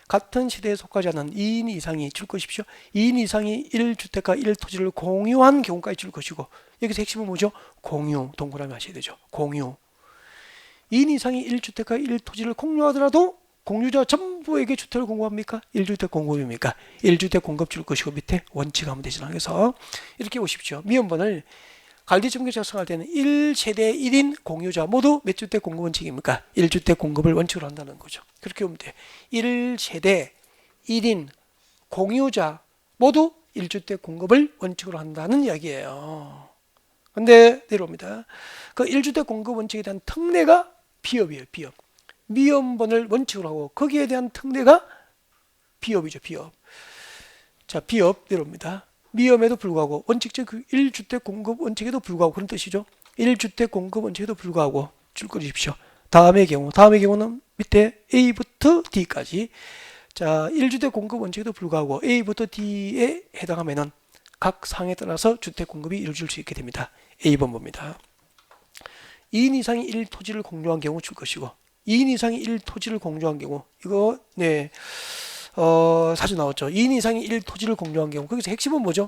같은 시대에 속하지 않는 2인 이상이 줄 것이십시오. 2인 이상이 1주택과 1토지를 공유한 경우까지 줄 것이고 여기서 핵심은 뭐죠? 공유. 동그라미 하셔야 되죠. 공유. 2인 이상이 1주택과 1토지를 공유하더라도 공유자 전부에게 주택을 공급합니까? 1주택 공급입니까? 1주택 공급 줄 것이고 밑에 원칙 하면 되잖아. 그래서 이렇게 보십시오. 미연번을 관리점검 작성할 때는 1세대 1인 공유자 모두 몇 주택 공급 원칙입니까? 1주택 공급을 원칙으로 한다는 거죠. 그렇게 보면 돼. 1세대 1인 공유자 모두 1주택 공급을 원칙으로 한다는 이야기예요. 근데 내려옵니다. 그 1주택 공급 원칙에 대한 특례가 비업이에요. 비업. 미연번을 원칙으로 하고 거기에 대한 특례가 비업이죠. 비업. 자, 비업 내려옵니다. 미염에도 불구하고 원칙적 1주택 공급 원칙에도 불구하고 그런 뜻이죠. 1주택 공급 원칙에도 불구하고 줄 거주십시오. 다음의 경우는 밑에 A부터 D까지. 자, 1주택 공급 원칙에도 불구하고 A부터 D에 해당하면은 각 상에 따라서 주택 공급이 이루어질 수 있게 됩니다. A번 봅니다. 2인 이상이 1토지를 공유한 경우 줄 것이고 2인 이상이 1토지를 공유한 경우 이거 네. 사진 나왔죠. 2인 이상이 1토지를 공유한 경우 거기서 핵심은 뭐죠?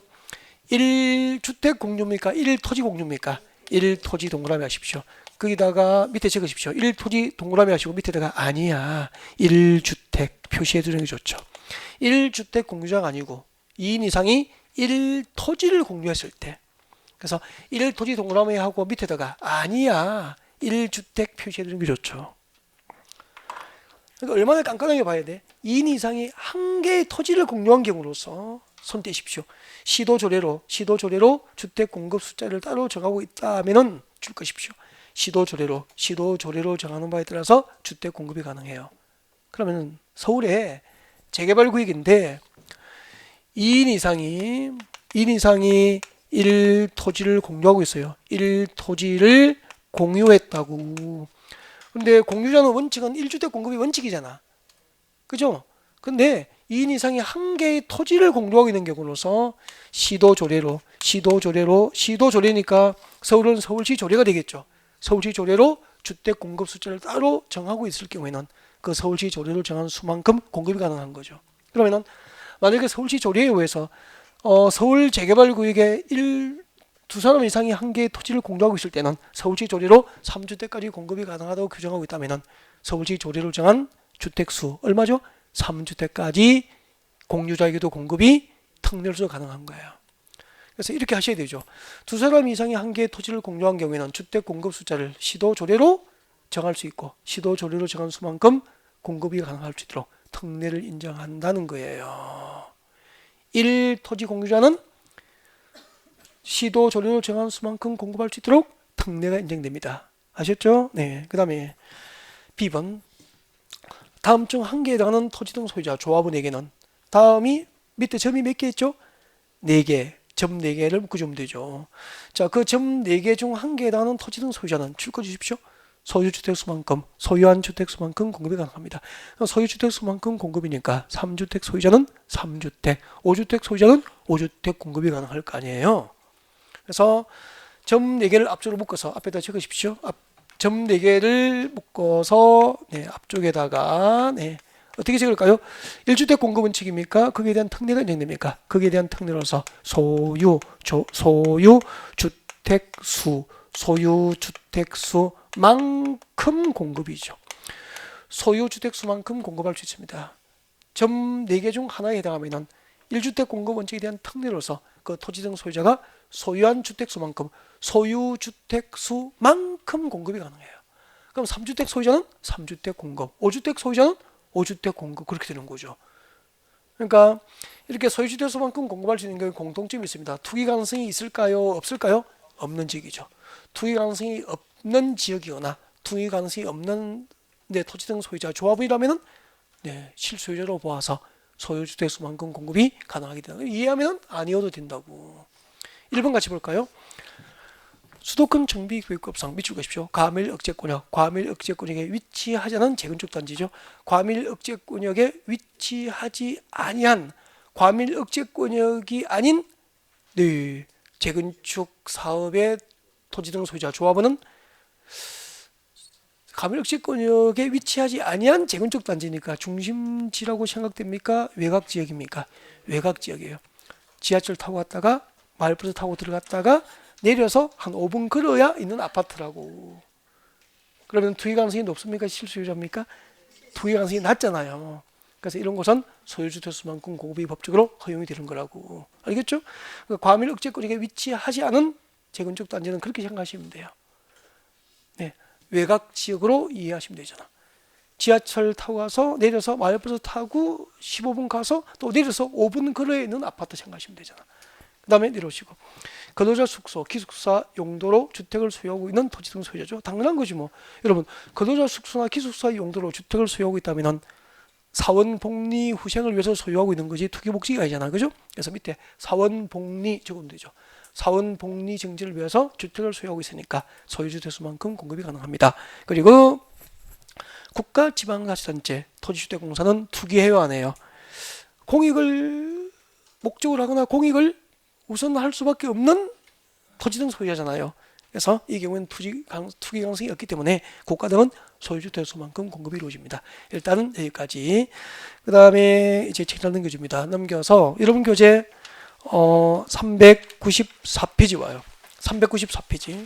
1주택 공유입니까? 1토지 공유입니까? 1토지 동그라미 하십시오. 거기다가 밑에 적으십시오. 1토지 동그라미 하시고 밑에다가 아니야. 1주택 표시해 두는 게 좋죠. 1주택 공유자가 아니고 2인 이상이 1토지를 공유했을 때 그래서 1토지 동그라미 하고 밑에다가 아니야. 1주택 표시해 두는 게 좋죠. 그러니까 얼마나 깐깐하게 봐야 돼? 2인 이상이 한 개의 토지를 공유한 경우로서 손 떼십시오. 시도조례로 주택 공급 숫자를 따로 정하고 있다면은 줄 것이십시오. 시도조례로 정하는 바에 따라서 주택 공급이 가능해요. 그러면 서울에 재개발 구역인데 2인 이상이 1토지를 공유하고 있어요. 1토지를 공유했다고. 근데 공유자는 원칙은 1주택 공급이 원칙이잖아. 그죠? 근데 2인 이상이 한 개의 토지를 공유하고 있는 경우로서 시도조례니까 서울은 서울시 조례가 되겠죠. 서울시 조례로 주택 공급 숫자를 따로 정하고 있을 경우에는 그 서울시 조례로 정한 수만큼 공급이 가능한 거죠. 그러면은 만약에 서울시 조례에 의해서 서울 재개발 구역에 두 사람 이상이 한 개의 토지를 공유하고 있을 때는 서울시 조례로 3주택까지 공급이 가능하다고 규정하고 있다면 서울시 조례로 정한 주택수 얼마죠? 3주택까지 공유자에게도 공급이 특례로서 가능한 거예요. 그래서 이렇게 하셔야 되죠. 두 사람 이상이 한 개의 토지를 공유한 경우에는 주택 공급 숫자를 시도조례로 정할 수 있고 시도조례로 정한 수만큼 공급이 가능할 수 있도록 특례를 인정한다는 거예요. 1토지 공유자는 시도 조례로 정한 수만큼 공급할 수 있도록 특례가 인정됩니다. 아셨죠? 네. 그 다음에 B번 다음 중 한 개에 해당하는 토지 등 소유자 조합원에게는 다음이 밑에 점이 몇 개 있죠? 4개. 점 4개를 묶어주면 되죠. 자, 그 점 4개 중 한 개에 해당하는 토지 등 소유자는 줄거 주십시오. 소유한 주택수만큼 공급이 가능합니다. 소유주택수만큼 공급이니까 3주택 소유자는 3주택, 5주택 소유자는 5주택 공급이 가능할 거 아니에요. 그래서 점 4개를 앞쪽으로 묶어서 앞에다 적으십시오. 점 4개를 묶어서 앞쪽에다가 어떻게 적을까요? 1주택 공급 원칙입니까? 거기에 대한 특례가 인정됩니까? 거기에 대한 특례로서 소유주택수만큼 공급이죠. 소유주택수만큼 공급할 수 있습니다. 점 4개 중 하나에 해당하면 1주택 공급 원칙에 대한 특례로서 그 토지 등 소유자가 소유한 주택수만큼 공급이 가능해요. 그럼 3주택 소유자는 3주택 공급, 5주택 소유자는 5주택 공급 그렇게 되는 거죠. 그러니까 이렇게 소유주택수만큼 공급할 수 있는 게 공통점이 있습니다. 투기 가능성이 있을까요? 없을까요? 없는 지역이죠. 투기 가능성이 없는 지역이거나 투기 가능성이 없는 토지 등 소유자 조합이라면은 실소유자로 보아서 소유주택수만큼 공급이 가능하게 된다. 이해하면 아니어도 된다고. 1번 같이 볼까요? 수도권 정비교육법상 밑줄 그십시오. 과밀억제권역에 위치하지 않은 재건축 단지죠. 과밀억제권역에 위치하지 아니한 과밀억제권역이 아닌 재건축 사업의 토지 등 소유자 조합원은 과밀억제권역에 위치하지 아니한 재건축 단지니까 중심지라고 생각됩니까? 외곽지역입니까? 외곽지역이에요. 지하철 타고 갔다가 마을버스 타고 들어갔다가 내려서 한 5분 걸어야 있는 아파트라고. 그러면 투기 가능성이 높습니까? 실수요자입니까? 투기 가능성이 낮잖아요. 그래서 이런 것은 소유주 대수만큼 공급이 법적으로 허용이 되는 거라고. 알겠죠? 과밀 억제거리에 위치하지 않은 재건축 단지는 그렇게 생각하시면 돼요. 네, 외곽 지역으로 이해하시면 되잖아. 지하철 타고 가서 내려서 마을버스 타고 15분 가서 또 내려서 5분 거리에 있는 아파트 생각하시면 되잖아. 그 다음에 내려오시고 근로자 숙소, 기숙사 용도로 주택을 소유하고 있는 토지 등 소유자죠. 당연한 거지 뭐. 여러분 근로자 숙소나 기숙사 용도로 주택을 소유하고 있다면 사원복리 후생을 위해서 소유하고 있는 거지 투기 목적이 아니잖아. 그죠? 그래서 밑에 사원복리 적으면 되죠. 사원복리 정지를 위해서 주택을 소유하고 있으니까 소유주 대수만큼 공급이 가능합니다. 그리고 국가지방자치단체 토지주택공사는 투기해요 안 해요? 공익을 목적으로 하거나 공익을 우선할 수밖에 없는 토지 등 소유하잖아요. 그래서 이 경우에는 투기 가능성이 없기 때문에 국가 등은 소유주 대수만큼 공급이 이루어집니다. 일단은 여기까지. 그 다음에 이제 책 넘겨줍니다. 넘겨서 여러분 교재 394페이지 와요. 394페이지.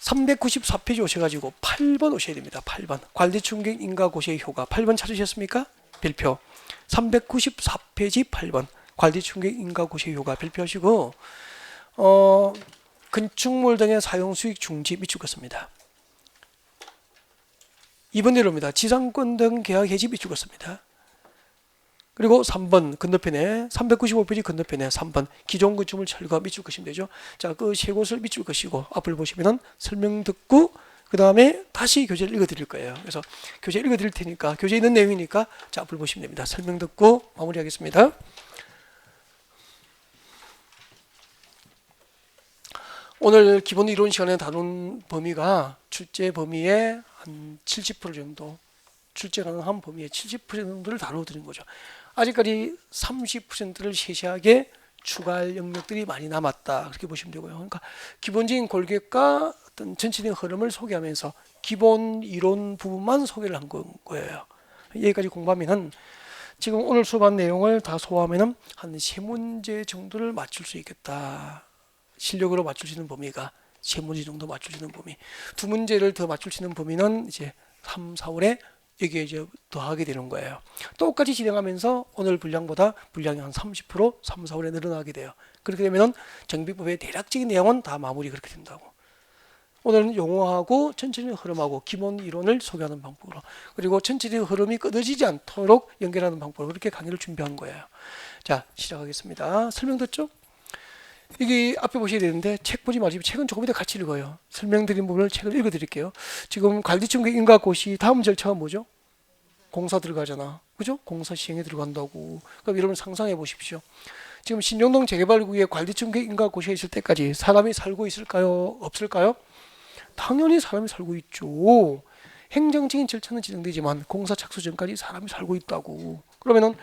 394페이지 오셔가지고 8번 오셔야 됩니다. 8번. 관리충격 인가고시의 효과. 8번 찾으셨습니까? 별표. 394페이지 8번. 관리충격 인가고시의 효과 별표하시고 건축물 등의 사용수익 중지 밑줄 긋습니다. 2번 내려옵니다. 지상권 등 계약 해지 밑줄 긋습니다. 그리고 3번 건너편에 395페이지 건너편에 3번 기존 건축물 철거 밑줄 긋시면 되죠. 자, 그 세 곳을 밑줄 긋시고 앞을 보시면은 설명 듣고 그 다음에 다시 교재를 읽어드릴 거예요. 그래서 교재 읽어드릴 테니까 교재에 있는 내용이니까 자, 앞을 보시면 됩니다. 설명 듣고 마무리하겠습니다. 오늘 기본 이론 시간에 다룬 범위가 출제 범위의 한 70% 정도, 출제 가능한 범위의 70%를 다뤄드린 거죠. 아직까지 30%를 세세하게 추가할 영역들이 많이 남았다. 그렇게 보시면 되고요. 그러니까 기본적인 골격과 어떤 전체적인 흐름을 소개하면서 기본 이론 부분만 소개를 한 거예요. 여기까지 공부하면은 지금 오늘 수업한 내용을 다 소화하면은 한 3문제 정도를 맞출 수 있겠다. 실력으로 맞출 수 있는 범위가 3문제 정도 맞출 수 있는 범위. 2문제를 더 맞출 수 있는 범위는 이제 3, 4월에 여기에 이제 더하게 되는 거예요. 똑같이 진행하면서 오늘 분량보다 분량이 한 30% 3, 4월에 늘어나게 돼요. 그렇게 되면은 정비법의 대략적인 내용은 다 마무리 그렇게 된다고. 오늘은 용어하고 전체적인 흐름하고 기본 이론을 소개하는 방법으로 그리고 전체적인 흐름이 끊어지지 않도록 연결하는 방법으로 그렇게 강의를 준비한 거예요. 자, 시작하겠습니다. 설명 듣죠? 이게 앞에 보셔야 되는데 책 보지 마시고 책은 조금 이따 같이 읽어요. 설명드린 부분을 책을 읽어드릴게요. 지금 관리충격 인가고시 다음 절차가 뭐죠? 공사 들어가잖아. 그죠? 공사 시행에 들어간다고. 그럼 여러분 상상해 보십시오. 지금 신정동 재개발구역에 관리충격 인가고시에 있을 때까지 사람이 살고 있을까요? 없을까요? 당연히 사람이 살고 있죠. 행정적인 절차는 진행되지만 공사 착수 전까지 사람이 살고 있다고. 그러면은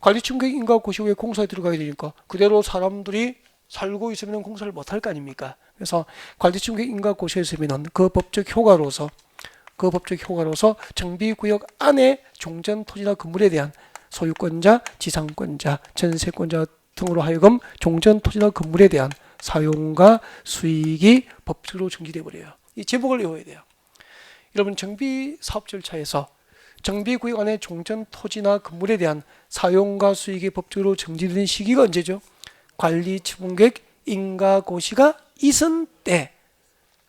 관리충격 인가고시 후에 공사에 들어가야 되니까 그대로 사람들이 살고 있으면 공사를 못할 거 아닙니까? 그래서 관리충격 인가고시에 있으면 그 법적 효과로서 정비구역 안에 종전 토지나 건물에 대한 소유권자, 지상권자, 전세권자 등으로 하여금 종전 토지나 건물에 대한 사용과 수익이 법적으로 정지돼 버려요. 이 제목을 외워야 돼요. 여러분 정비 사업 절차에서 정비구역 안에 종전 토지나 건물에 대한 사용과 수익이 법적으로 정지되는 시기가 언제죠? 관리충격 인가고시가 있은 때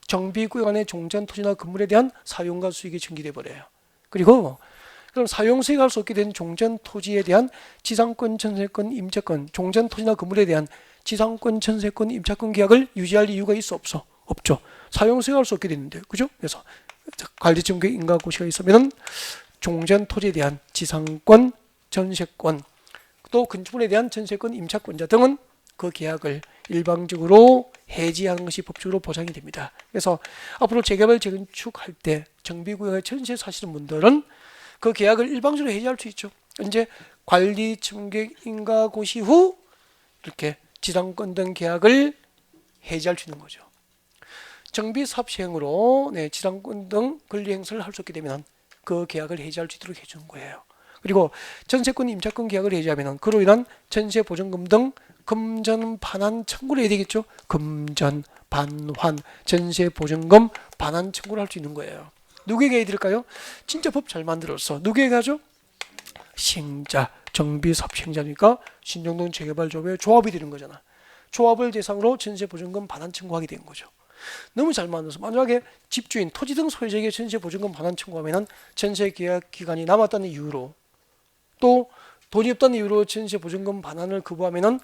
정비구역 안에 종전 토지나 건물에 대한 사용과 수익이 정지돼 버려요. 그리고 그럼 사용 수익할 수 없게 된 종전 토지에 대한 지상권, 전세권, 임차권, 종전 토지나 건물에 대한 지상권, 전세권, 임차권 계약을 유지할 이유가 있어 없어? 없죠. 사용 수익할 수 없게 되는데, 그죠? 그래서 관리충격 인가고시가 있으면은 종전 토지에 대한 지상권, 전세권, 또 건축물에 대한 전세권, 임차권자 등은 그 계약을 일방적으로 해지하는 것이 법적으로 보장이 됩니다. 그래서 앞으로 재개발 재건축할 때 정비구역에 전세 사시는 분들은 그 계약을 일방적으로 해지할 수 있죠. 이제 관리충격 인가고시 후 이렇게 지상권 등 계약을 해지할 수 있는 거죠. 정비사업 시행으로 지상권 등 권리 행사를 할 수 없게 되면 그 계약을 해지할 수 있도록 해주는 거예요. 그리고 전세권, 임차권 계약을 해지하면 그로 인한 전세 보증금 등 금전 반환 청구를 해야 되겠죠. 금전 반환 전세 보증금 반환 청구를 할 수 있는 거예요. 누구에게 해야 될까요? 진짜 법 잘 만들었어. 누구에게 하죠? 시행자, 정비 사업 시행자니까 신정동 재개발조합의 조합이 되는 거잖아. 조합을 대상으로 전세보증금 반환 청구하게 된 거죠. 너무 잘 만들어서 만약에 집주인, 토지 등 소유자에게 전세보증금 반환 청구하면 전세 계약 기간이 남았다는 이유로 또 돈이 없다는 이유로 전세보증금 반환을 거부하면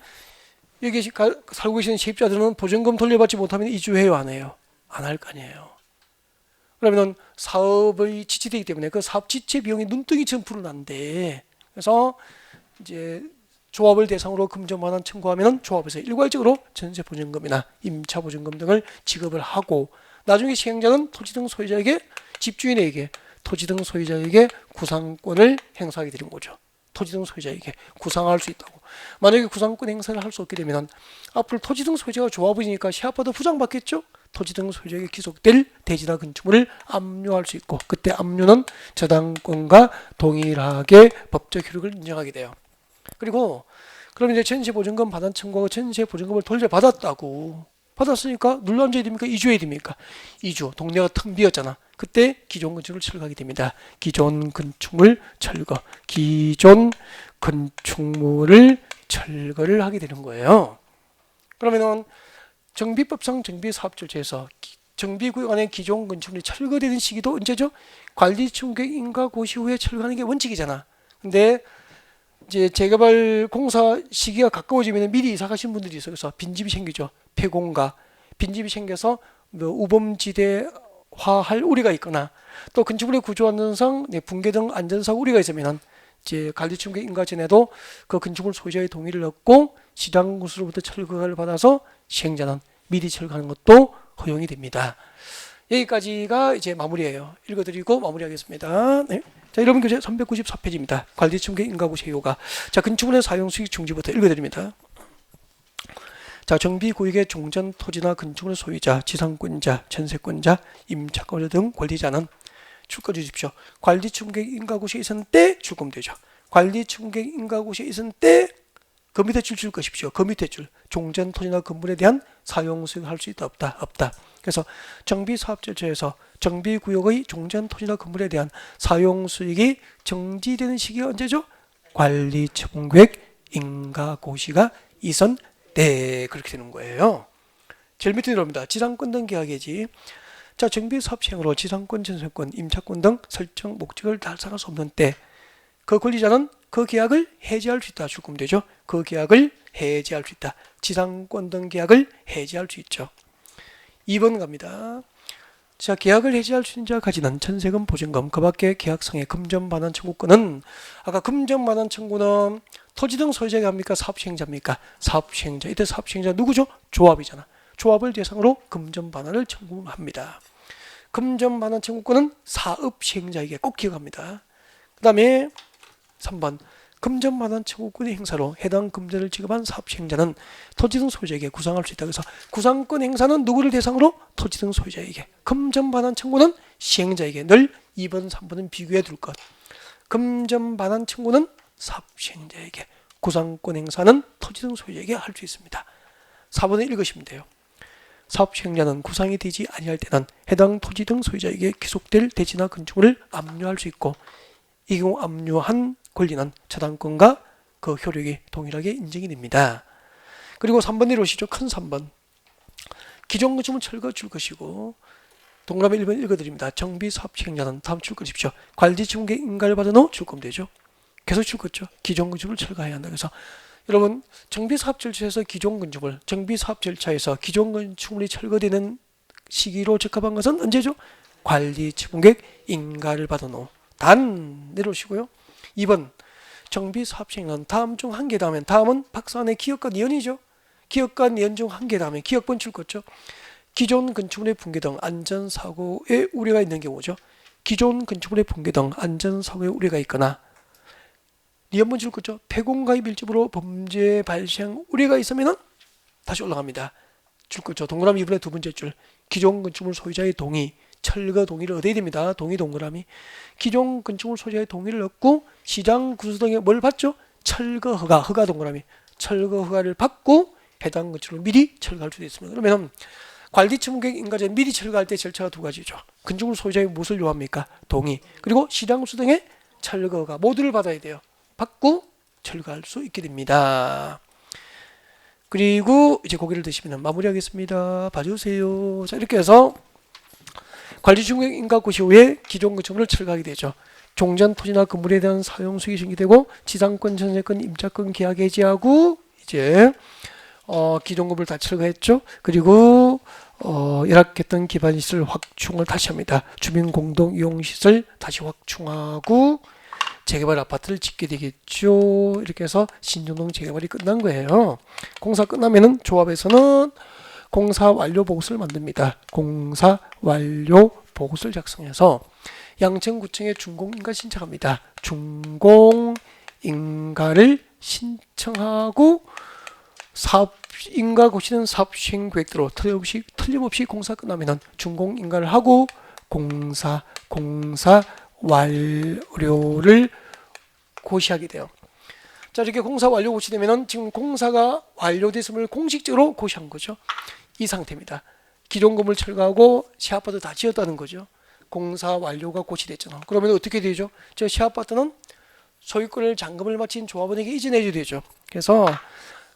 여기 살고 계시는 세입자들은 보증금 돌려받지 못하면 이주해요, 안 해요? 안 할 거 아니에요. 그러면 사업의 지체되기 때문에 그 사업 지체 비용이 눈덩이처럼 불어난대. 그래서 이제 조합을 대상으로 금전 반환 청구하면 조합에서 일괄적으로 전세 보증금이나 임차 보증금 등을 지급을 하고 나중에 시행자는 토지 등 소유자에게 집주인에게 토지 등 소유자에게 구상권을 행사하게 되는 거죠. 토지 등 소유자에게 구상할 수 있다고. 만약에 구상권 행사를 할 수 없게 되면 앞으로 토지 등 소유자가 조합이니까 시합받아 부장받겠죠. 토지 등 소유자에게 기속될 대지나 건축물을 압류할 수 있고 그때 압류는 저당권과 동일하게 법적 효력을 인정하게 돼요. 그리고 그럼 이제 전세보증금 반환 청구하고 전세보증금을 돌려받았다고 받았으니까 눌러 앉아야 됩니까? 이주해야 됩니까? 이주. 동네가 텅 비었잖아. 그때 기존 건축물을 철거하게 됩니다. 기존 건축물 철거. 기존 건축물을 철거를 하게 되는 거예요. 그러면은 정비법상 정비사업절차에서 정비구역 안에 기존 건축물이 철거되는 시기도 언제죠? 관리충격 인가 고시 후에 철거하는 게 원칙이잖아. 근데 이제 재개발 공사 시기가 가까워지면 미리 이사 가신 분들이 있어요. 그래서 빈집이 생기죠. 폐공가 빈집이 생겨서 뭐 우범지대화할 우려가 있거나 또 건축물의 구조 안전상 붕괴 등 안전사고 우려가 있으면 이제 관리충격 인가 전에도 그 건축물 소유자의 동의를 얻고 시장군수로부터 철거를 받아서 시행자는 미리 철거하는 것도 허용이 됩니다. 여기까지가 이제 마무리예요. 읽어드리고 마무리하겠습니다. 네. 자, 여러분 교재 394페이지입니다. 관리충격 인가구시 효과. 자, 건축물의 사용 수익 중지부터 읽어드립니다. 자, 정비구역의 종전 토지나 건축물 소유자, 지상권자, 전세권자, 임차권자 등 권리자는 출거 주십시오. 관리충격 인가구시에 있은 때 출금되죠. 관리충격 인가구시에 있은 때 그 밑에 줄 것이십시오. 그 밑에 줄. 종전 토지나 건물에 대한 사용 수익을 할 수 있다 없다 없다. 그래서 정비사업절차에서 정비구역의 종전 토지나 건물에 대한 사용 수익이 정지되는 시기가 언제죠? 관리처분계획 인가고시가 이선 때 그렇게 되는 거예요. 제일 밑에 들어옵니다. 지상권 등 계약이지. 자, 정비사업 시행으로 지상권, 전세권, 임차권 등 설정 목적을 달성할 수 없는 때 그 권리자는 그 계약을 해지할 수 있다. 출금되죠. 그 계약을 해지할 수 있다. 지상권 등 계약을 해지할 수 있죠. 2번 갑니다. 자, 계약을 해지할 수 있는 자가 가지는 전세금, 보증금, 그 밖에 계약상의 금전 반환 청구권은 아까 금전 반환 청구는 토지 등 소유자가 합니까? 사업시행자입니까? 사업시행자. 이때 사업시행자 누구죠? 조합이잖아. 조합을 대상으로 금전 반환을 청구합니다. 금전 반환 청구권은 사업시행자에게 꼭 기억합니다. 그 다음에 3번 금전 반환 청구권의 행사로 해당 금전을 지급한 사업시행자는 토지 등 소유자에게 구상할 수 있다. 그래서 구상권 행사는 누구를 대상으로? 토지 등 소유자에게. 금전 반환 청구는 시행자에게. 늘 2번, 3번은 비교해 둘 것. 금전 반환 청구는 사업시행자에게. 구상권 행사는 토지 등 소유자에게 할 수 있습니다. 4번을 읽으시면 돼요. 사업시행자는 구상이 되지 아니할 때는 해당 토지 등 소유자에게 기속될 대지나 건축물을 압류할 수 있고 이 경우 압류한 권리는 저당권과 그 효력이 동일하게 인정이 됩니다. 그리고 3번 내려오시죠. 큰 3번. 기존 건축물 철거 줄 것이고 동그라미 1번 읽어드립니다. 정비사업시행자는 다음 줄 것이십시오. 관리충격 인가를 받은 후 출금되죠. 계속 줄 거죠. 기존 건축물을 철거해야 한다. 그래서 여러분 정비사업 절차에서 기존 건축물, 정비사업 절차에서 기존 건축물이 철거되는 시기로 적합한 것은 언제죠? 관리처분계획 인가를 받은 후. 단 내려오시고요. 2번 정비사업시행은 다음 중 한 개 다음엔 다음은 박스 안에 기업과 니은이죠. 기업과 니은 중 한 개 다음에 기업번 줄 거죠. 기존 건축물의 붕괴 등 안전사고의 우려가 있는 경우죠. 기존 건축물의 붕괴 등 안전사고의 우려가 있거나 니은번 줄 거죠. 폐공가의 밀집으로 범죄 발생 우려가 있으면 다시 올라갑니다. 줄 거죠. 동그라미 2분의 두 번째 줄. 기존 건축물 소유자의 동의, 철거 동의를 얻어야 됩니다. 동의 동그라미. 기존 건축물 소유자의 동의를 얻고 시장 구수 등에 뭘 받죠? 철거 허가, 허가 동그라미. 철거 허가를 받고 해당 건축물을 미리 철거할 수도 있습니다. 그러면 관리처분계획 인가전 미리 철거할 때 절차가 두 가지죠. 건축물 소유자의 무엇을 요합니까? 동의. 그리고 시장수 등의 철거가 모두를 받아야 돼요. 받고 철거할 수 있게 됩니다. 그리고 이제 고개를 드시면 마무리하겠습니다. 봐주세요. 자, 이렇게 해서 관리처분계획 인가 고시 후에 기존 건축물을 철거하게 되죠. 종전 토지나 건물에 대한 사용 수익이 전개되고 지상권, 전세권, 임차권 계약 해지하고 이제 기존 건물 다 철거했죠. 그리고 열악했던 기반시설 확충을 다시 합니다. 주민 공동 이용시설 다시 확충하고 재개발 아파트를 짓게 되겠죠. 이렇게 해서 신정동 재개발이 끝난 거예요. 공사 끝나면은 조합에서는 공사 완료 보고서를 만듭니다. 공사 완료 보고서를 작성해서 양천구청에 준공인가 신청합니다. 준공인가를 신청하고 사업인가 고시는 사업시행계획대로 틀림없이 공사 끝나면은 준공인가를 하고 공사 완료를 고시하게 돼요. 자, 이렇게 공사 완료 고시되면은 지금 공사가 완료됐음을 공식적으로 고시한 거죠. 이 상태입니다. 기존 건물 철거하고 시아파트 다 지었다는 거죠. 공사 완료가 고시됐잖아. 그러면 어떻게 되죠? 저 시아파트는 소유권을 잔금을 마친 조합원에게 이전해줘야 되죠. 그래서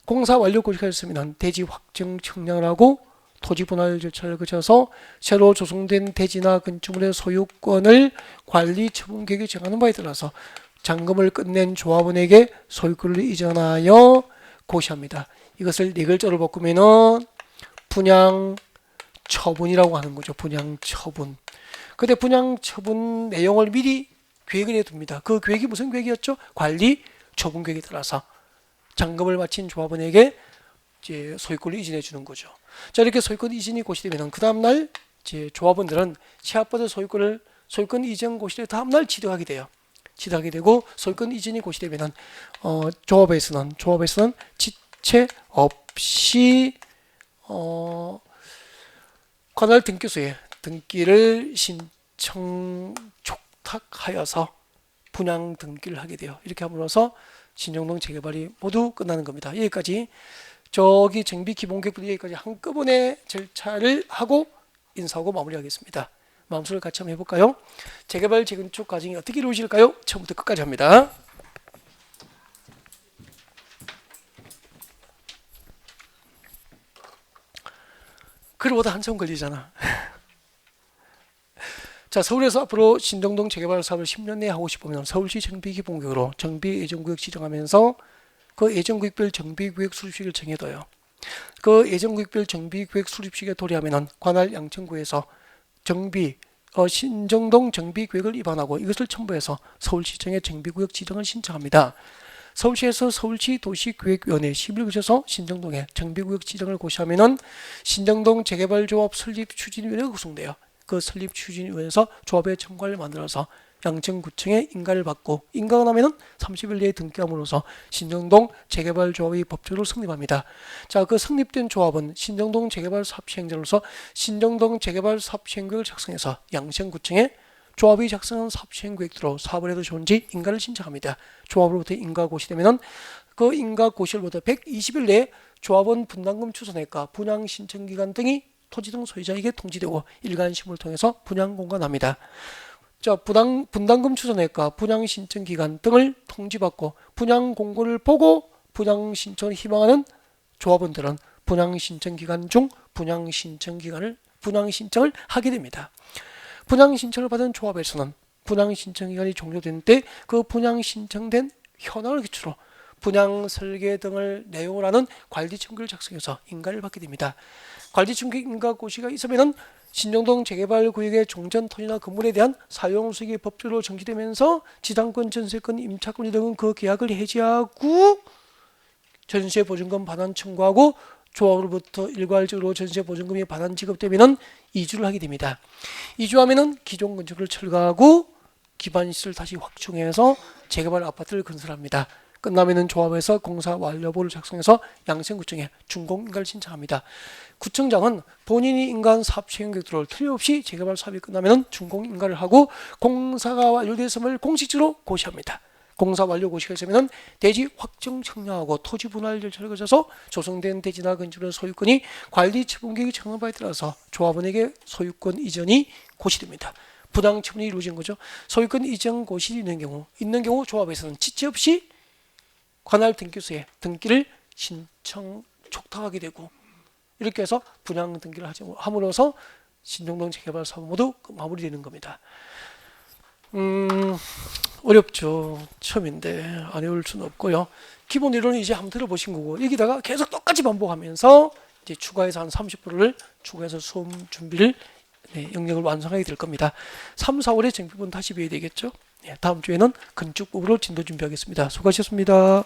공사 완료 고시가 있으면 대지 확정 청량을 하고 토지 분할 절차를 거쳐서 새로 조성된 대지나 건축물의 소유권을 관리 처분 계획에 정하는 바에 따라서 잔금을 끝낸 조합원에게 소유권을 이전하여 고시합니다. 이것을 네 글자로 바꾸면은 분양 처분이라고 하는 거죠. 분양 처분. 근데 분양 처분 내용을 미리 계획을 해둡니다. 그 계획이 무슨 계획이었죠? 관리 처분 계획에 따라서 잔금을 마친 조합원에게 이제 소유권을 이전해 주는 거죠. 자, 이렇게 소유권 이전이 고시되면 그 다음 날 이제 조합원들은 시아파트 소유권 이전 고시를 다음 날 취득하게 돼요. 취득하게 되고 소유권 이전이 고시되면 조합에서는 지체 없이 관할 등기소에 등기를 신청 촉탁하여서 분양 등기를 하게 돼요. 이렇게 함으로써 신정동 재개발이 모두 끝나는 겁니다. 여기까지 저기 정비 기본계획부터 여기까지 한꺼번에 절차를 하고 인사하고 마무리하겠습니다. 마음속을 같이 한번 해볼까요? 재개발 재건축 과정이 어떻게 이루어질까요? 처음부터 끝까지 합니다. 그러보다 한참 걸리잖아. 자, 서울에서 앞으로 신정동 재개발 사업을 10년 내에 하고 싶으면 서울시 정비기본구역으로 정비예정구역 지정하면서 그 예정구역별 정비구역 수립식을 정해둬요. 그 예정구역별 정비구역 수립식에 도래하면 관할 양천구에서 신정동 정비구역을 위반하고 이것을 첨부해서 서울시청에 정비구역 지정을 신청합니다. 서울시에서 서울시 도시계획위원회 심의를 거쳐서 신정동에 정비구역 지정을 고시하면은 신정동 재개발조합 설립추진위원회가 구성돼요. 그 설립추진위원회에서 조합의 청과를 만들어서 양천구청에 인가를 받고 인가가 나면은 30일 내에 등기함으로써 신정동 재개발조합이 법적으로 성립합니다. 자, 그 성립된 조합은 신정동 재개발 사업시행자로서 신정동 재개발 사업시행계획을 작성해서 양천구청에 조합이 작성한 사업시행계획대로 사업을 해도 좋은지 인가를 신청합니다. 조합으로부터 인가 고시되면은 그 인가 고시로부터 120일 내에 조합원 분담금 추산액과 분양 신청 기간 등이 토지 등 소유자에게 통지되고 일간심을 통해서 분양 공고합니다. 자, 분담금 추산액과 분양 신청 기간 등을 통지받고 분양 공고를 보고 분양 신청을 희망하는 조합원들은 분양 신청 기간 중 분양 신청을 하게 됩니다. 분양 신청을 받은 조합에서는 분양 신청 기간이 종료된 때 그 분양 신청된 현황을 기초로 분양 설계 등을 내용을 하는 관리청구를 작성해서 인가를 받게 됩니다. 관리청구 인가 고시가 있으면은 신정동 재개발구역의 종전 토지나 건물에 대한 사용 수익이 법적으로 정지되면서 지상권, 전세권, 임차권 등은 그 계약을 해지하고 전세 보증금 반환 청구하고 조합으로부터 일괄적으로 전세 보증금이 반환 지급되면은 이주를 하게 됩니다. 이주하면은 기존 건축을 철거하고 기반시설 다시 확충해서 재개발 아파트를 건설합니다. 끝나면은 조합에서 공사 완료보를 작성해서 양천구청에 준공인가를 신청합니다. 구청장은 본인이 인가한 사업시행계획대로 틀림없이 재개발 사업이 끝나면은 준공인가를 하고 공사가 완료됐음을 공식적으로 고시합니다. 공사 완료고 시에서는 대지 확정 청량하고 토지 분할 절차를 거쳐서 조성된 대지나 건축의 소유권이 관리 처분계획이 정한 바에 따라서 조합원에게 소유권 이전이 고시됩니다. 부당 처분이 이루어진 거죠. 소유권 이전 고시이 있는 경우 조합에서는 지체 없이 관할 등기소에 등기를 신청 촉탁하게 되고 이렇게 해서 분양 등기를 함으로써 신정동 재개발 사업 모두 마무리되는 겁니다. 어렵죠. 처음인데 안 외울 수는 없고요. 기본 이론은 이제 한번 들어보신 거고 여기다가 계속 똑같이 반복하면서 이제 추가해서 한 30%를 추가해서 수험 준비를 영역을 완성하게 될 겁니다. 3, 4월에 정비분 다시 뵈야 되겠죠. 다음 주에는 건축 부분으로 진도 준비하겠습니다. 수고하셨습니다.